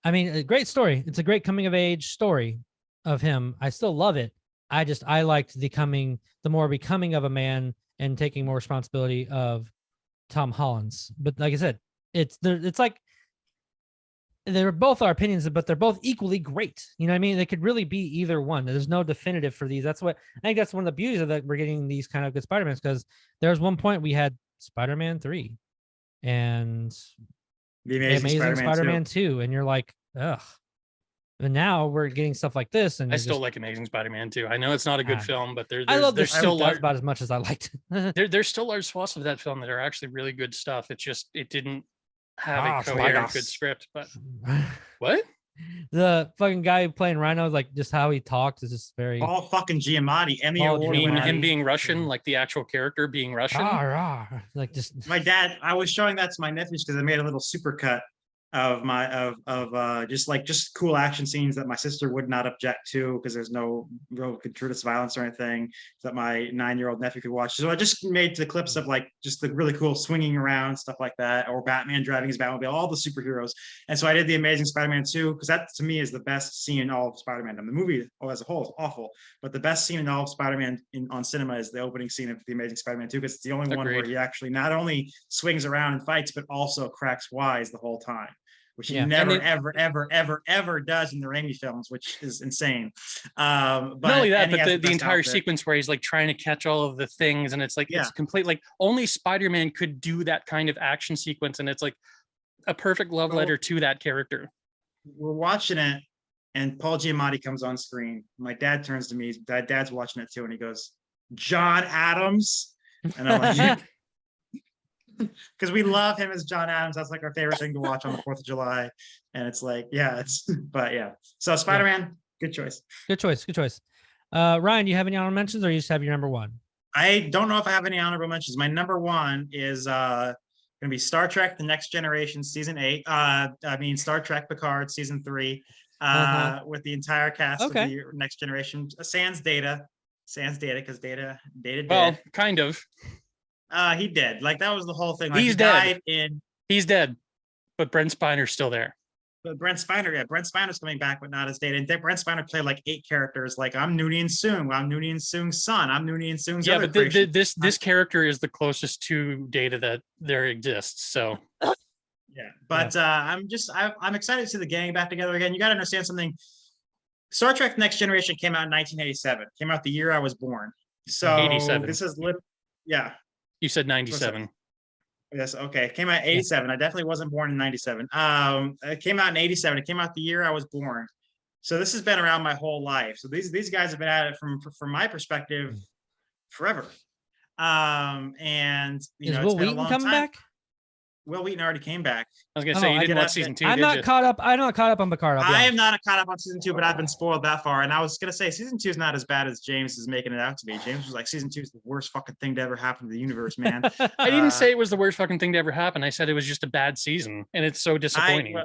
I mean, a great story. It's a great coming of age story of him. I still love it. I liked the more becoming of a man and taking more responsibility of Tom Holland's. But like I said, it's like they're both our opinions, but they're both equally great. You know what I mean? They could really be either one. There's no definitive for these. That's what I think. That's one of the beauties of that we're getting these kind of good Spider-Mans, because there was one point we had Spider-Man 3 and
The Amazing
Spider-Man 2, and you're like, ugh. And now we're getting stuff like this, and
I still like Amazing Spider-Man 2. I know it's not a good film, but
I love
there's
this
still
about as much as I liked.
there's still large swaths of that film that are actually really good stuff. It didn't have a coherent good script. But what?
The fucking guy playing Rhino, like just how he talks is just very
Paul fucking Giamatti, Emmy
Paul
Award
I mean,
winner.
him being Russian, like the actual character being Russian.
like just
My dad, I was showing that to my nephews because I made a little supercut of just cool action scenes that my sister would not object to because there's no real gratuitous violence or anything that my 9-year-old nephew could watch. So I just made the clips of like just the really cool swinging around stuff like that, or Batman driving his Batmobile, all the superheroes. And so I did the Amazing Spider-Man 2 because that to me is the best scene in all of Spider-Man. And the movie as a whole is awful, but the best scene in all of Spider-Man on cinema is the opening scene of the Amazing Spider-Man 2 because it's the only one where he actually not only swings around and fights, but also cracks wise the whole time, which he never, ever does in the Raimi films, which is insane. But
not only that, but the entire sequence where he's like trying to catch all of the things, and it's like it's complete. Like only Spider-Man could do that kind of action sequence, and it's like a perfect love letter to that character.
We're watching it, and Paul Giamatti comes on screen. My dad turns to me. Dad's watching it too, and he goes, "John Adams," and I'm like. Because we love him as John Adams. That's like our favorite thing to watch on the 4th of July. And it's like, but yeah. So Spider-Man, good choice.
Good choice. Ryan, do you have any honorable mentions, or you just have your number one?
I don't know if I have any honorable mentions. My number one is going to be Star Trek: The Next Generation season 8. Star Trek Picard season 3 with the entire cast of the Next Generation. Sans Data because Data dead.
Well, kind of.
He did. Like that was the whole thing. Like,
He's dead. He's dead, but Brent Spiner's still there.
But Brent Spiner's coming back, but not as Data. And Brent Spiner played like 8 characters. Like I'm Noonien Soong. I'm Noonien Soong's son. I'm Noonien Soong's other
but this character is the closest to Data that there exists. So
yeah, but I'm excited to see the gang back together again. You got to understand something. Star Trek: Next Generation came out in 1987. Came out the year I was born. So
87.
This is
You said 97.
Yes. Okay. It came out in 87. I definitely wasn't born in 97. It came out in 87. It came out the year I was born. So this has been around my whole life. So these guys have been at it from my perspective forever. And
is Will Wheaton coming back?
Will Wheaton already came back.
I was gonna say you didn't watch season 2.
I'm not caught up on Picard.
I am not caught up on season 2, but I've been spoiled that far. And I was gonna say season 2 is not as bad as James is making it out to be. James was like, season 2 is the worst fucking thing to ever happen to the universe, man.
I didn't say it was the worst fucking thing to ever happen. I said it was just a bad season, and it's so disappointing.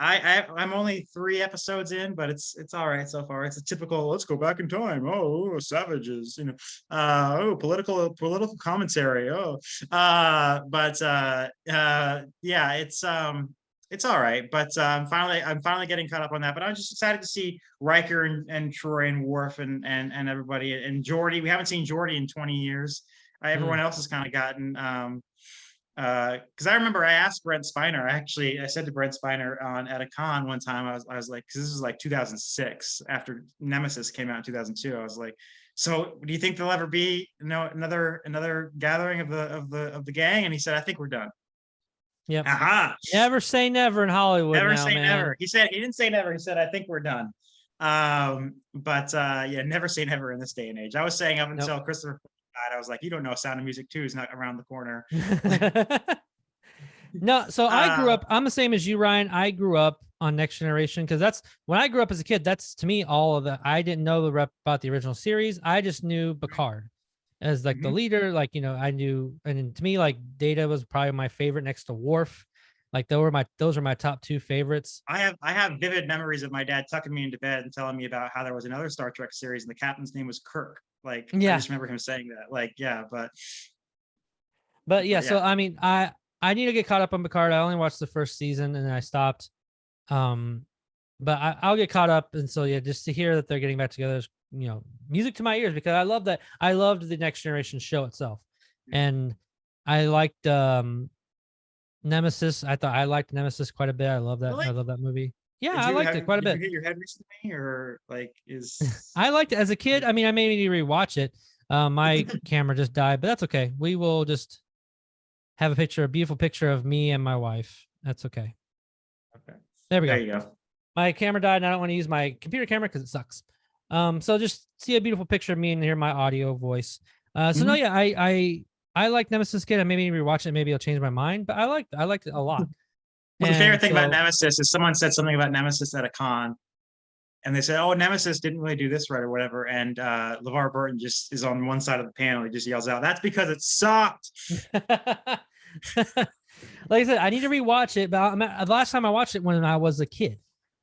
I'm only 3 episodes in, but it's all right so far. It's a typical let's go back in time. Oh, savages, political commentary. It's all right. But I'm finally getting caught up on that. But I'm just excited to see Riker and Troy and Worf and everybody and Geordi. We haven't seen Geordi in 20 years. Everyone else has kind of gotten because I remember I asked Brent Spiner. I said to Brent Spiner at a con one time, I was like, because this was like 2006 after Nemesis came out in 2002. I was like, so do you think there'll ever be another gathering of the gang? And he said, I think we're done.
Yep. Never say never in Hollywood.
Never say never. He didn't say never. He said, I think we're done. Never say never in this day and age. I was saying up until Christopher died, I was like, you don't know, Sound of Music 2 is not around the corner.
No, so I grew up. I'm the same as you, Ryan. I grew up on Next Generation, because that's when I grew up as a kid. That's to me all of the. I didn't know the rep about the original series. I just knew Picard as like the leader. Like, you know, I knew, and to me, like Data was probably my favorite next to Worf. Like those are my top two favorites.
I have vivid memories of my dad tucking me into bed and telling me about how there was another Star Trek series and the captain's name was Kirk. Like, I just remember him saying that. Like, yeah,
but yeah. So I mean, I need to get caught up on Picard. I only watched the first season and then I stopped. But I'll get caught up, and so yeah, just to hear that they're getting back together is, you know, music to my ears, because I love that. I loved the Next Generation show itself, and I liked Nemesis. I liked Nemesis quite a bit. I love that.
Really?
I love that movie. Yeah, I liked it quite a bit.
Did you hit your head recently, or like
I liked it as a kid. I mean, I may need to rewatch it. My camera just died, but that's okay. We will just have a beautiful picture of me and my wife. That's okay.
Okay.
There we go.
There you go.
My camera died and I don't want to use my computer camera because it sucks. So just see a beautiful picture of me and hear my audio voice. No, yeah, I like Nemesis Kid. I maybe rewatch it. Maybe it'll change my mind, but I liked it a lot.
Well, the favorite thing about Nemesis is someone said something about Nemesis at a con, and they said, "Oh, Nemesis didn't really do this right or whatever." And LeVar Burton just is on one side of the panel. He just yells out, "That's because it sucked."
Like I said, I need to rewatch it. But the last time I watched it when I was a kid,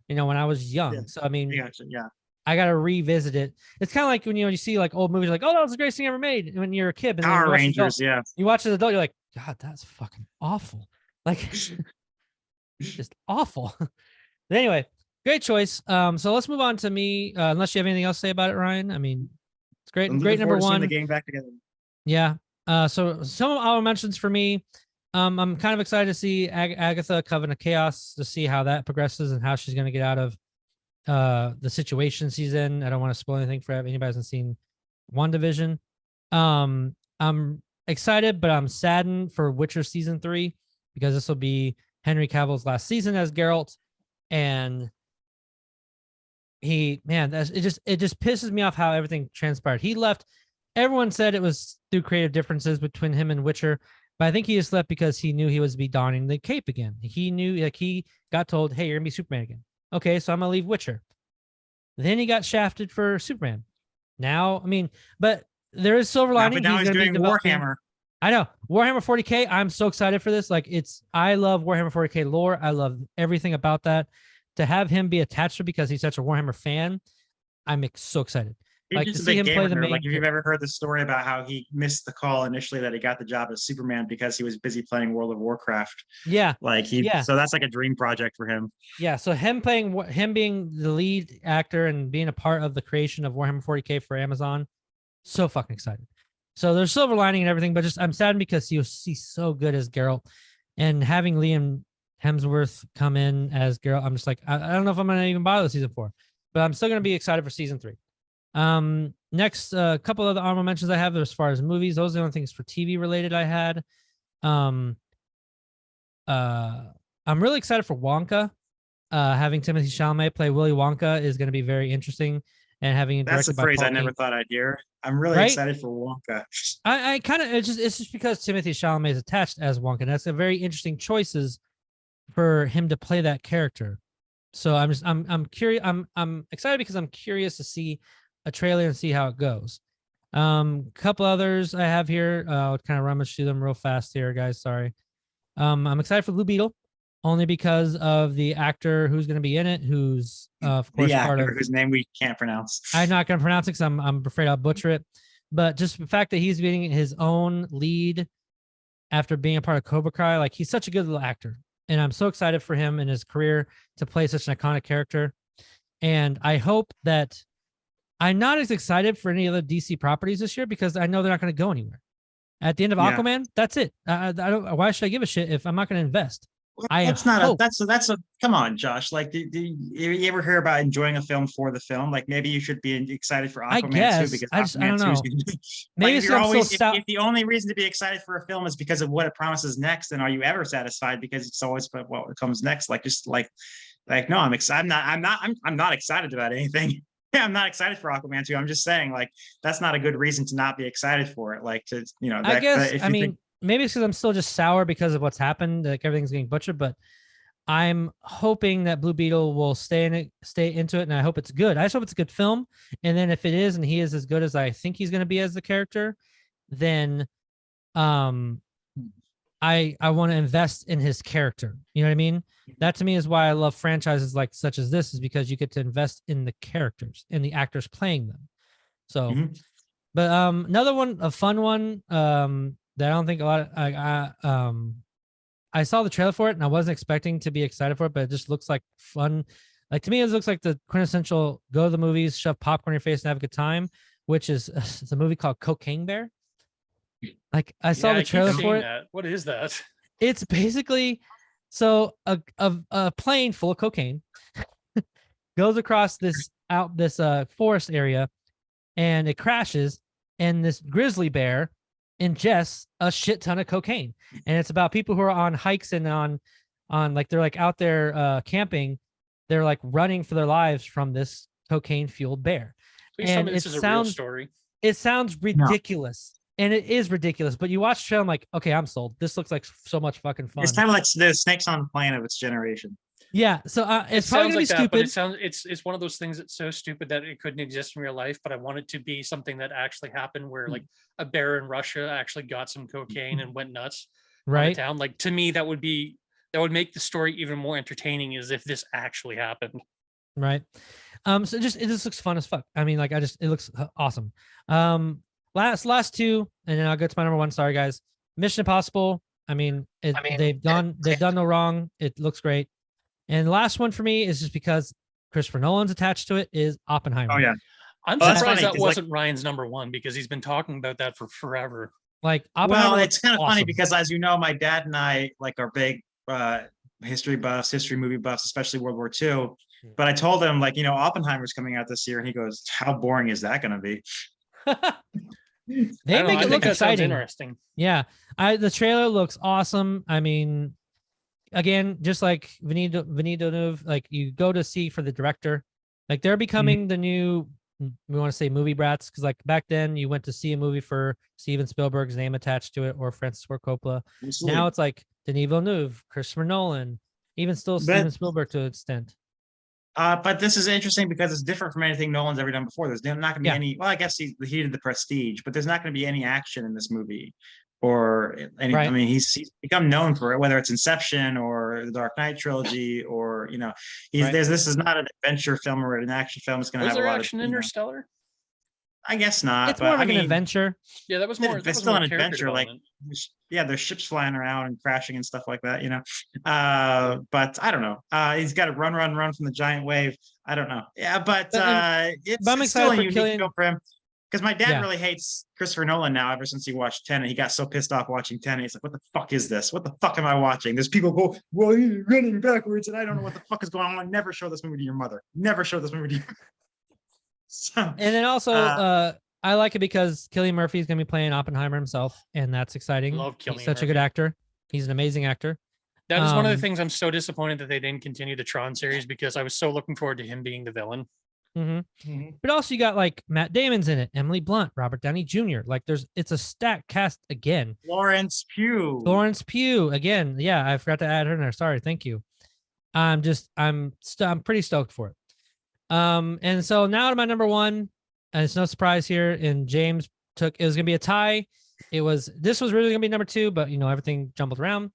you know, when I was young.
Yeah.
So I mean,
yeah.
I gotta revisit it. It's kind of like when you see like old movies, like, oh, that was the greatest thing ever made when you're a kid. And
Power Rangers, yeah.
You watch as an adult, you're like, God, that's fucking awful. Like, just awful. But anyway, great choice. So let's move on to me. Unless you have anything else to say about it, Ryan. I mean, it's great. Great number one.
The game back together.
Yeah. So some of our mentions for me. I'm kind of excited to see Agatha Coven of Chaos, to see how that progresses and how she's going to get out of the situation she's in. I don't want to spoil anything for anybody who hasn't seen WandaVision. I'm excited, but I'm saddened for Witcher season 3, because this will be Henry Cavill's last season as Geralt, and it just pisses me off how everything transpired. He left. Everyone said it was through creative differences between him and Witcher, but I think he just left because he knew he was be donning the cape again. He knew, like, he got told, "Hey, you're gonna be Superman again." Okay, so I'm gonna leave Witcher. Then he got shafted for Superman. Now, I mean, but there is silver lining.
But now he's doing Warhammer.
I know, Warhammer 40K. I'm so excited for this. Like, I love Warhammer 40K lore. I love everything about that. To have him be attached to, because he's such a Warhammer fan, I'm so excited.
He's
like,
just
to
a
see
big
him play
gamer.
the main.
Like, if you've ever heard the story about how he missed the call initially that he got the job as Superman because he was busy playing World of Warcraft.
Yeah.
Like so that's like a dream project for him.
Yeah. So him being the lead actor and being a part of the creation of Warhammer 40K for Amazon, so fucking excited. So there's silver lining and everything, but just I'm saddened because he's so good as Geralt, and having Liam Hemsworth come in as Geralt, I'm just like, I don't know if I'm gonna even bother with season 4, but I'm still gonna be excited for season 3. Next, a couple of the honorable mentions I have as far as movies. Those are the only things for TV related I had. I'm really excited for Wonka. Having Timothée Chalamet play Willy Wonka is going to be very interesting, and having it
that's a phrase I never
Feig.
thought I'd hear. I'm really excited for Wonka.
I kind of it's just because Timothée Chalamet is attached as Wonka. And that's a very interesting choices for him to play that character. So I'm curious. I'm excited because I'm curious to see a trailer and see how it goes. Couple others I have here. I'll kind of rummage through them real fast here, guys. Sorry. I'm excited for Blue Beetle, only because of the actor who's going to be in it, who's of course part of
whose name we can't pronounce.
I'm not going to pronounce it because I'm afraid I'll butcher it. But just the fact that he's being his own lead after being a part of Cobra Kai, like, he's such a good little actor, and I'm so excited for him in his career to play such an iconic character. And I hope that I'm not as excited for any other DC properties this year, because I know they're not going to go anywhere. At the end of Aquaman, that's it. I don't. Why should I give a shit if I'm not going to invest?
That's a come on, Josh. Like, do you ever hear about enjoying a film for the film? Like, maybe you should be excited for Aquaman too, because
I don't know. Maybe
if the only reason to be excited for a film is because of what it promises next, then are you ever satisfied? Because it's always what comes next. Like, just like no, I'm not excited about anything. Yeah, I'm not excited for Aquaman 2. I'm just saying, like, that's not a good reason to not be excited for it. Like, to, you know,
I guess, maybe it's because I'm still just sour because of what's happened. Like, everything's getting butchered, but I'm hoping that Blue Beetle will stay into it, and I hope it's good. I just hope it's a good film. And then if it is, and he is as good as I think he's going to be as the character, then um I want to invest in his character. You know what I mean? That to me is why I love franchises like such as this, is because you get to invest in the characters and the actors playing them. So, but another one, a fun one, that I don't think a lot of I saw the trailer for it and I wasn't expecting to be excited for it, but it just looks like fun. Like to me, it looks like the quintessential go to the movies, shove popcorn in your face and have a good time, which is it's a movie called Cocaine Bear. Like I saw the trailer for it.
What is that?
It's basically so a plane full of cocaine goes across this forest area and it crashes, and this grizzly bear ingests a shit ton of cocaine. And it's about people who are on hikes and on like they're like out there camping. They're like running for their lives from this cocaine fueled bear.
Please tell me this is a real story.
It sounds ridiculous. And it is ridiculous, but you watch the show, I'm like, okay, I'm sold. This looks like so much fucking fun.
It's kind of like the Snakes on the Plane of its generation.
Yeah, so it's probably gonna be stupid.
But it sounds it's one of those things that's so stupid that it couldn't exist in real life. But I want it to be something that actually happened, where like a bear in Russia actually got some cocaine and went nuts.
Right.
Town. Like to me, that would make the story even more entertaining, as if this actually happened.
Right. So it just looks fun as fuck. I mean, like it looks awesome. Last two, and then I'll get to my number one. Sorry, guys. Mission Impossible. They've done no wrong. It looks great. And the last one for me is just because Christopher Nolan's attached to it, is Oppenheimer.
Oh yeah.
I'm surprised that wasn't Ryan's number one, because he's been talking about that for forever.
Like
Oppenheimer. Well, it's kind of funny because, as you know, my dad and I are big history movie buffs, especially World War II. But I told him, like, Oppenheimer's coming out this year, and he goes, "How boring is that going to be?"
They make it look exciting.
Interesting.
Yeah, the trailer looks awesome. I mean, again, just like Denis Villeneuve, like you go to see for the director. Like they're becoming the new, we want to say movie brats, because like back then you went to see a movie for Steven Spielberg's name attached to it, or Francis Ford Coppola. Absolutely. Now it's like Denis Villeneuve, Christopher Nolan, even still Steven Spielberg to an extent.
But this is interesting because it's different from anything Nolan's ever done before. There's not going to be any. Well, I guess he did The Prestige, but there's not going to be any action in this movie, or any. Right. I mean, he's become known for it, whether it's Inception or the Dark Knight trilogy, or this is not an adventure film or an action film. It's going to have a lot of action.
Interstellar.
I guess not.
It's more like an adventure.
Yeah, that was more.
It's still an adventure. Like, there's ships flying around and crashing and stuff like that. But I don't know. He's got to run from the giant wave. I don't know. Yeah, but it's still a unique film for him. Because my dad really hates Christopher Nolan now. Ever since he watched Tenet, he got so pissed off watching Tenet. He's like, "What the fuck is this? What the fuck am I watching?" There's people go, "Well, he's running backwards, and I don't know what the fuck is going on." Never show this movie to your mother. Never show this movie to you. So,
and then also, I like it because Cillian Murphy is going to be playing Oppenheimer himself, and that's exciting.
Love Cillian
He's such
Murphy.
a good actor. He's an amazing actor.
That is one of the things I'm so disappointed that they didn't continue the Tron series, because I was so looking forward to him being the villain.
But also you got like Matt Damon's in it, Emily Blunt, Robert Downey Jr. Like it's a stacked cast again.
Florence Pugh
again. Yeah, I forgot to add her in there. Sorry, thank you. I'm pretty stoked for it. And so now to my number one, and it's no surprise here. And James it was gonna be a tie. This was really gonna be number two, but everything jumbled around.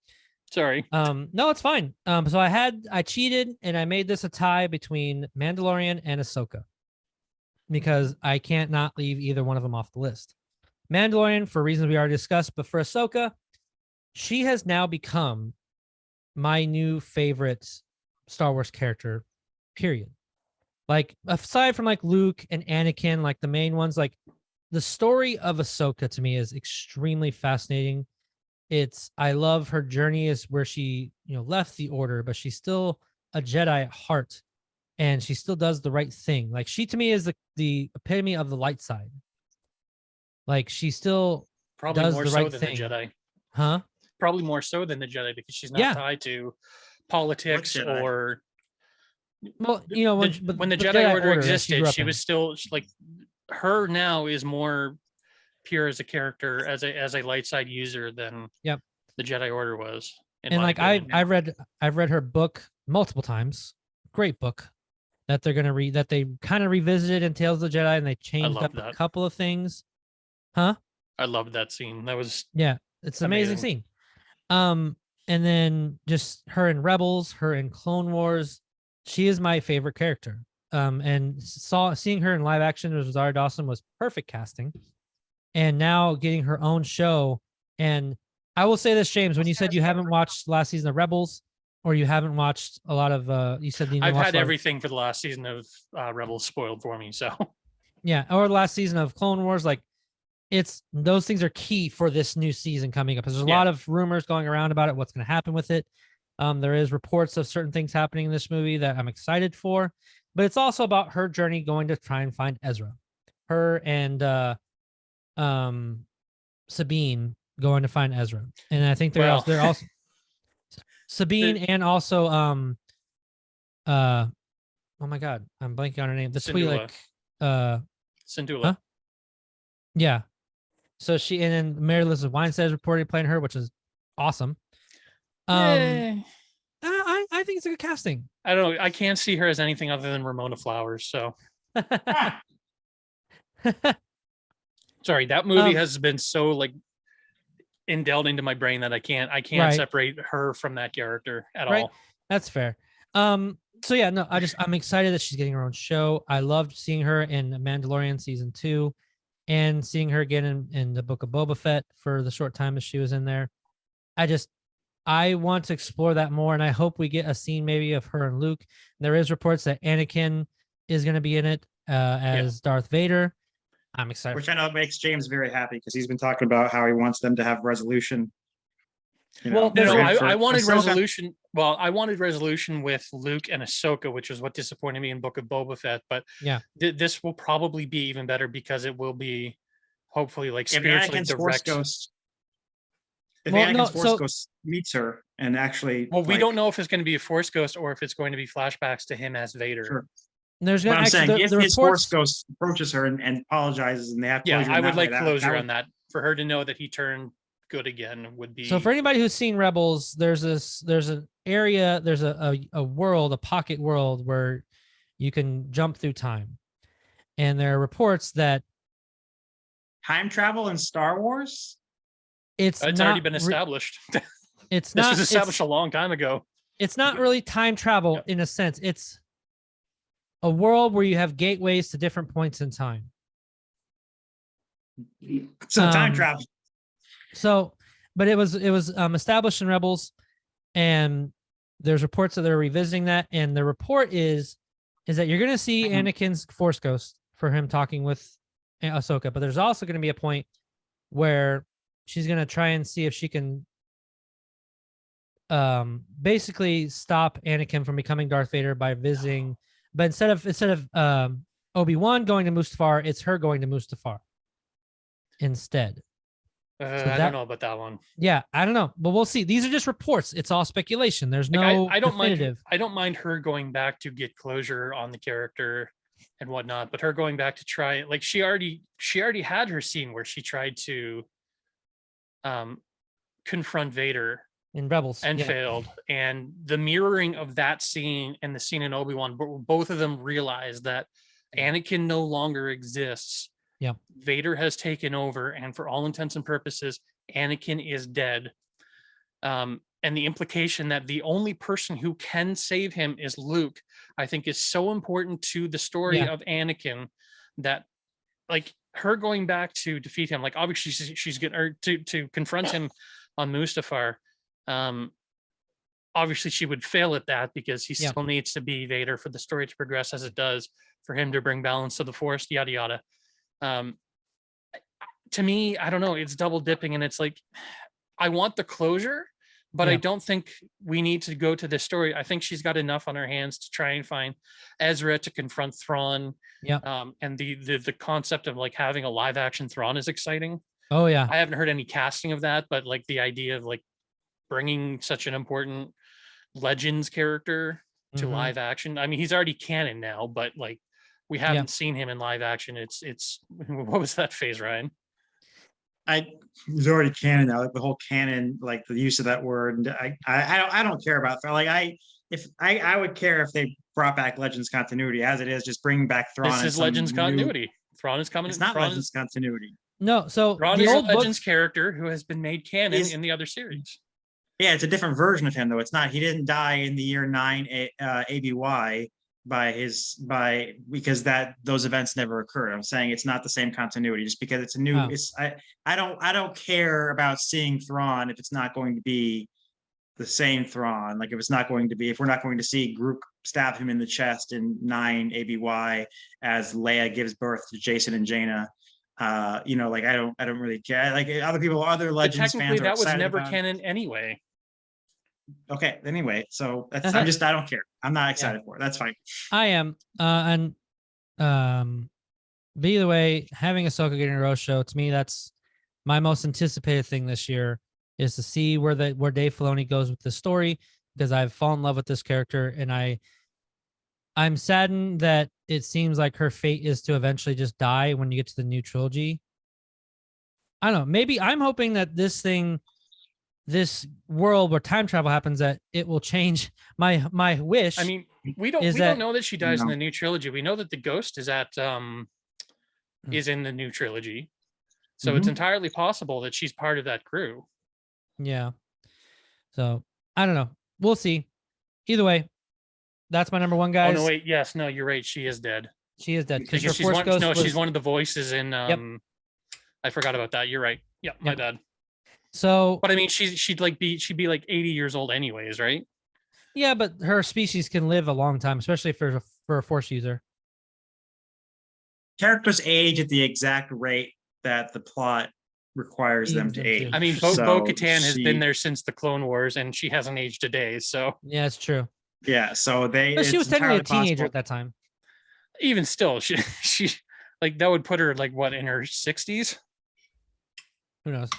Sorry.
No, it's fine. So I cheated and I made this a tie between Mandalorian and Ahsoka, because I can't not leave either one of them off the list. Mandalorian for reasons we already discussed, but for Ahsoka, she has now become my new favorite Star Wars character, period. Like, aside from like Luke and Anakin, like the main ones, like the story of Ahsoka to me is extremely fascinating. I love her journey, is where she, left the Order, but she's still a Jedi at heart, and she still does the right thing. Like, she to me is the epitome of the light side. Like, she still
probably
does
more
the
so
right
than
thing.
the Jedi.
Huh?
Probably more so than the Jedi, because she's not tied to politics or.
Well,
when the Jedi Order existed, she was still like, her now is more pure as a character, as a light side user than the Jedi Order was. in
And
my
like
opinion.
I've read her book multiple times. Great book that they're gonna read, that they kind of revisited in Tales of the Jedi, and they changed
love
up a
that.
couple of things. Huh?
I loved that scene. That was
Yeah, it's an amazing
amazing.
scene. And then just her in Rebels, her in Clone Wars, she is my favorite character. And seeing her in live action with Rosario Dawson was perfect casting. And now getting her own show. And I will say this, James, when you said you haven't watched last season of Rebels, or you haven't watched a lot of, you said you didn't
I've
watch
had
a lot of-
everything for the last season of Rebels spoiled for me. So
yeah, or the last season of Clone Wars, like it's those things are key for this new season coming up. Because there's a lot of rumors going around about it, what's going to happen with it. There is reports of certain things happening in this movie that I'm excited for, but it's also about her journey going to try and find Ezra. Her and Sabine going to find Ezra. And I think they're also Sabine and also oh my god, I'm blanking on her name. The
Syndulla.
Twi'lek
Syndulla.
Huh? Yeah. So she, and then Mary Elizabeth Winstead is reportedly playing her, which is awesome. I think it's a good casting.
I don't know. I can't see her as anything other than Ramona Flowers. So sorry, that movie has been so like indelled into my brain that I can't
Right.
separate her from that character at
Right.
all.
That's fair. So yeah, no, I'm excited that she's getting her own show. I loved seeing her in Mandalorian season 2 and seeing her again in the Book of Boba Fett for the short time that she was in there. I want to explore that more, and I hope we get a scene maybe of her and Luke. There is reports that Anakin is going to be in it as Darth Vader. I'm excited.
Which I know makes James very happy because he's been talking about how he wants them to have resolution.
No, I wanted resolution. Well, I wanted resolution with Luke and Ahsoka, which was what disappointed me in Book of Boba Fett. But
yeah,
this will probably be even better because it will be hopefully like spiritually
Anakin's
direct.
Force Ghost. If Anakin's Force Ghost meets her and actually,
well, we don't know if it's going to be a Force Ghost or if it's going to be flashbacks to him as Vader.
Sure.
There's
going. I'm saying if his Force Ghost approaches her and approaches and they have closure.
Yeah, I would like closure on that for her to know that he turned good again would be.
So for anybody who's seen Rebels, there's an area, there's a world, a pocket world where you can jump through time, and there are reports that
time travel in Star Wars.
It's
already been established.
It's
this was established a long time ago.
It's not really time travel in a sense. It's a world where you have gateways to different points in time.
So time travel.
So, but it was established in Rebels, and there's reports that they're revisiting that, and the report is that you're going to see Anakin's Force Ghost for him talking with Ahsoka, but there's also going to be a point where she's going to try and see if she can basically stop Anakin from becoming Darth Vader by visiting, but instead of Obi-Wan going to Mustafar, it's her going to Mustafar instead.
I don't know about that one.
Yeah, I don't know, but we'll see. These are just reports. It's all speculation. There's no
I don't
definitive.
I don't mind her going back to get closure on the character and whatnot, but her going back to try, like she already had her scene where she tried to confront Vader
in Rebels
and failed. And the mirroring of that scene and the scene in Obi-Wan, both of them realized that Anakin no longer exists.
Yeah.
Vader has taken over, and for all intents and purposes, Anakin is dead. And the implication that the only person who can save him is Luke, I think is so important to the story of Anakin that, like, her going back to defeat him, like obviously she's gonna to confront him on Mustafar. Obviously she would fail at that because he still needs to be Vader for the story to progress as it does, for him to bring balance to the Force, yada yada. To me, I don't know, it's double dipping, and it's like, I want the closure, but I don't think we need to go to this story. I think she's got enough on her hands to try and find Ezra to confront Thrawn. And the concept of like having a live action Thrawn is exciting.
Oh yeah.
I haven't heard any casting of that, but like the idea of like bringing such an important Legends character to live action. I mean, he's already canon now, but like we haven't seen him in live action. It's what was that phase, Ryan?
It's already canon now, like the whole canon, like the use of that word. And I don't care about like I would care if they brought back Legends continuity as it is, just bring back Thrawn.
This is Legends continuity. Thrawn is coming.
It's not
Thrawn
Legends continuity.
No, so
Thrawn
the
is a
old
Legends
books,
character who has been made canon in the other series.
Yeah, it's a different version of him though. It's not. He didn't die in the year 9 ABY because those events never occurred. I'm saying it's not the same continuity just because it's a new.
Oh.
I don't care about seeing Thrawn if it's not going to be the same Thrawn. Like if we're not going to see Groot stab him in the chest in 9 ABY as Leia gives birth to Jason and Jaina. Like I don't really care. Like other Legends
but technically
fans are
that was never
about
canon anyway.
Okay, anyway, so that's I don't care. I'm not excited for it. That's fine.
I am. But either way, having Ahsoka getting a roast show, to me, that's my most anticipated thing this year, is to see where Dave Filoni goes with the story, because I've fallen in love with this character, and I'm saddened that it seems like her fate is to eventually just die when you get to the new trilogy. I don't know. Maybe I'm hoping that this world where time travel happens, that it will change my wish.
I mean, we don't know that she dies in the new trilogy. We know that the ghost is is in the new trilogy. So it's entirely possible that she's part of that crew.
Yeah. So I don't know. We'll see. Either way, that's my number one, guys.
Oh no, wait, yes, no, you're right. She is dead.
She is dead.
Because she's one of the voices in I forgot about that. You're right. Yep, my bad.
So,
but I mean, she'd be like 80 years old anyways, right?
Yeah, but her species can live a long time, especially for a Force user.
Characters age at the exact rate that the plot requires them to age.
I mean, Bo-Katan has been there since the Clone Wars, and she hasn't aged a day. So
yeah, it's true.
Yeah, so
she was technically a teenager at that time.
Even still, she like that would put her like what, in her 60s?
Who knows?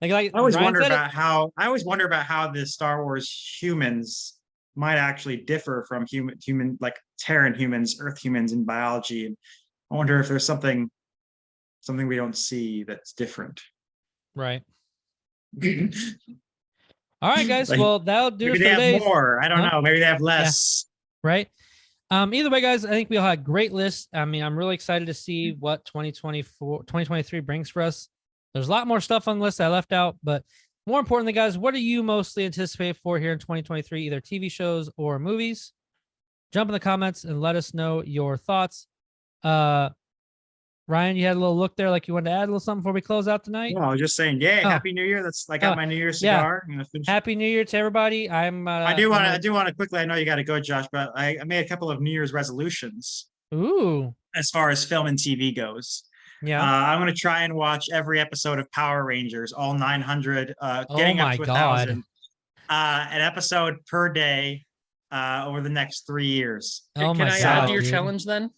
I always wonder about how the Star Wars humans might actually differ from human like Terran humans, Earth humans in biology. And I wonder if there's something we don't see that's different.
Right. All right, guys.
Like,
well, that'll do it for
they have
today.
more. I don't know. Maybe they have less.
Yeah. Right. Either way, guys, I think we all had great lists. I mean, I'm really excited to see what 2023 brings for us. There's a lot more stuff on the list I left out, but more importantly, guys, what are you mostly anticipated for here in 2023, either TV shows or movies? Jump in the comments and let us know your thoughts. Ryan, you had a little look there, like you wanted to add a little something before we close out tonight.
No, I was just saying, Happy New Year. That's I got my New Year's cigar.
Yeah. Happy New Year to everybody. I do
want to quickly. I know you got to go, Josh, but I made a couple of New Year's resolutions.
Ooh.
As far as film and TV goes.
Yeah.
I'm going to try and watch every episode of Power Rangers, all 900, getting up to 1,000. An episode per day over the next 3 years.
Can I add to your challenge then?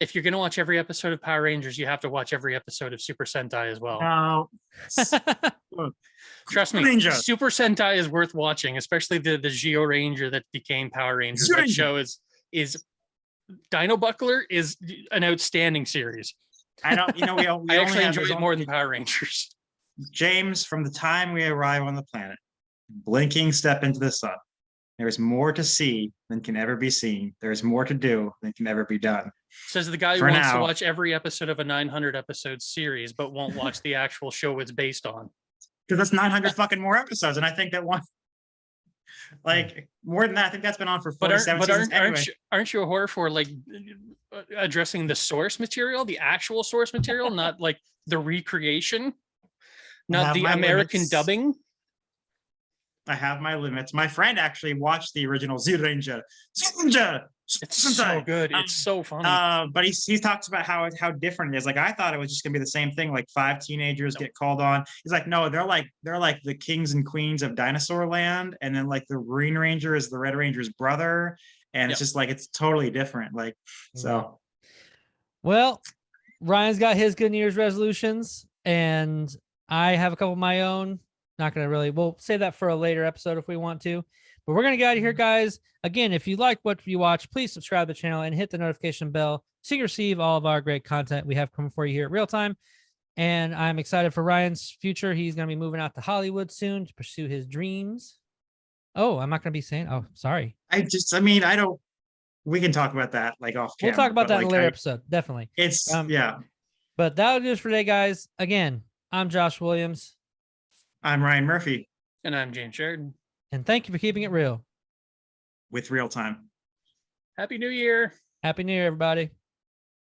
If you're going to watch every episode of Power Rangers, you have to watch every episode of Super Sentai as well.
No.
Trust me, Super Sentai is worth watching, especially the Geo Ranger that became Power Rangers. That show is Dino Buckler is an outstanding series.
I don't, we
I actually enjoy it more than Power Rangers.
James, from the time we arrive on the planet, blinking step into the sun, there is more to see than can ever be seen. There is more to do than can ever be done.
Says the guy who wants to watch every episode of a 900 episode series, but won't watch the actual show it's based on.
Because that's 900 fucking more episodes, and I think that one, like more than that, I think that's been on for 47 seasons anyway.
Aren't you a whore for like addressing the source material, the actual source material, not like the recreation, not the American dubbing?
I have my limits. My friend actually watched the original Z-Ranger.
It's so good. It's so funny.
But he talks about how different it is. Like I thought it was just gonna be the same thing. Like 5 teenagers get called on. He's like, no, they're like the kings and queens of Dinosaur Land, and then like the Green Ranger is the Red Ranger's brother, and it's just like it's totally different. Like so.
Well, Ryan's got his good New Year's resolutions, and I have a couple of my own. Not gonna really. We'll save that for a later episode if we want to. But we're going to get out of here, guys. Again, if you like what you watch, please subscribe to the channel and hit the notification bell so you can receive all of our great content we have coming for you here at ReelTime. And I'm excited for Ryan's future. He's going to be moving out to Hollywood soon to pursue his dreams. Oh, I'm not going to be saying. Oh, sorry.
I mean, I don't. We can talk about that like off
We'll
camera.
talk about
but,
that in a
like,
later episode. Definitely.
It's yeah.
But that'll do it for today, guys. Again, I'm Josh Williams.
I'm Ryan Murphy
And I'm James Sheridan.
And thank you for keeping it real.
with ReelTime.
Happy New Year.
Happy New Year, everybody.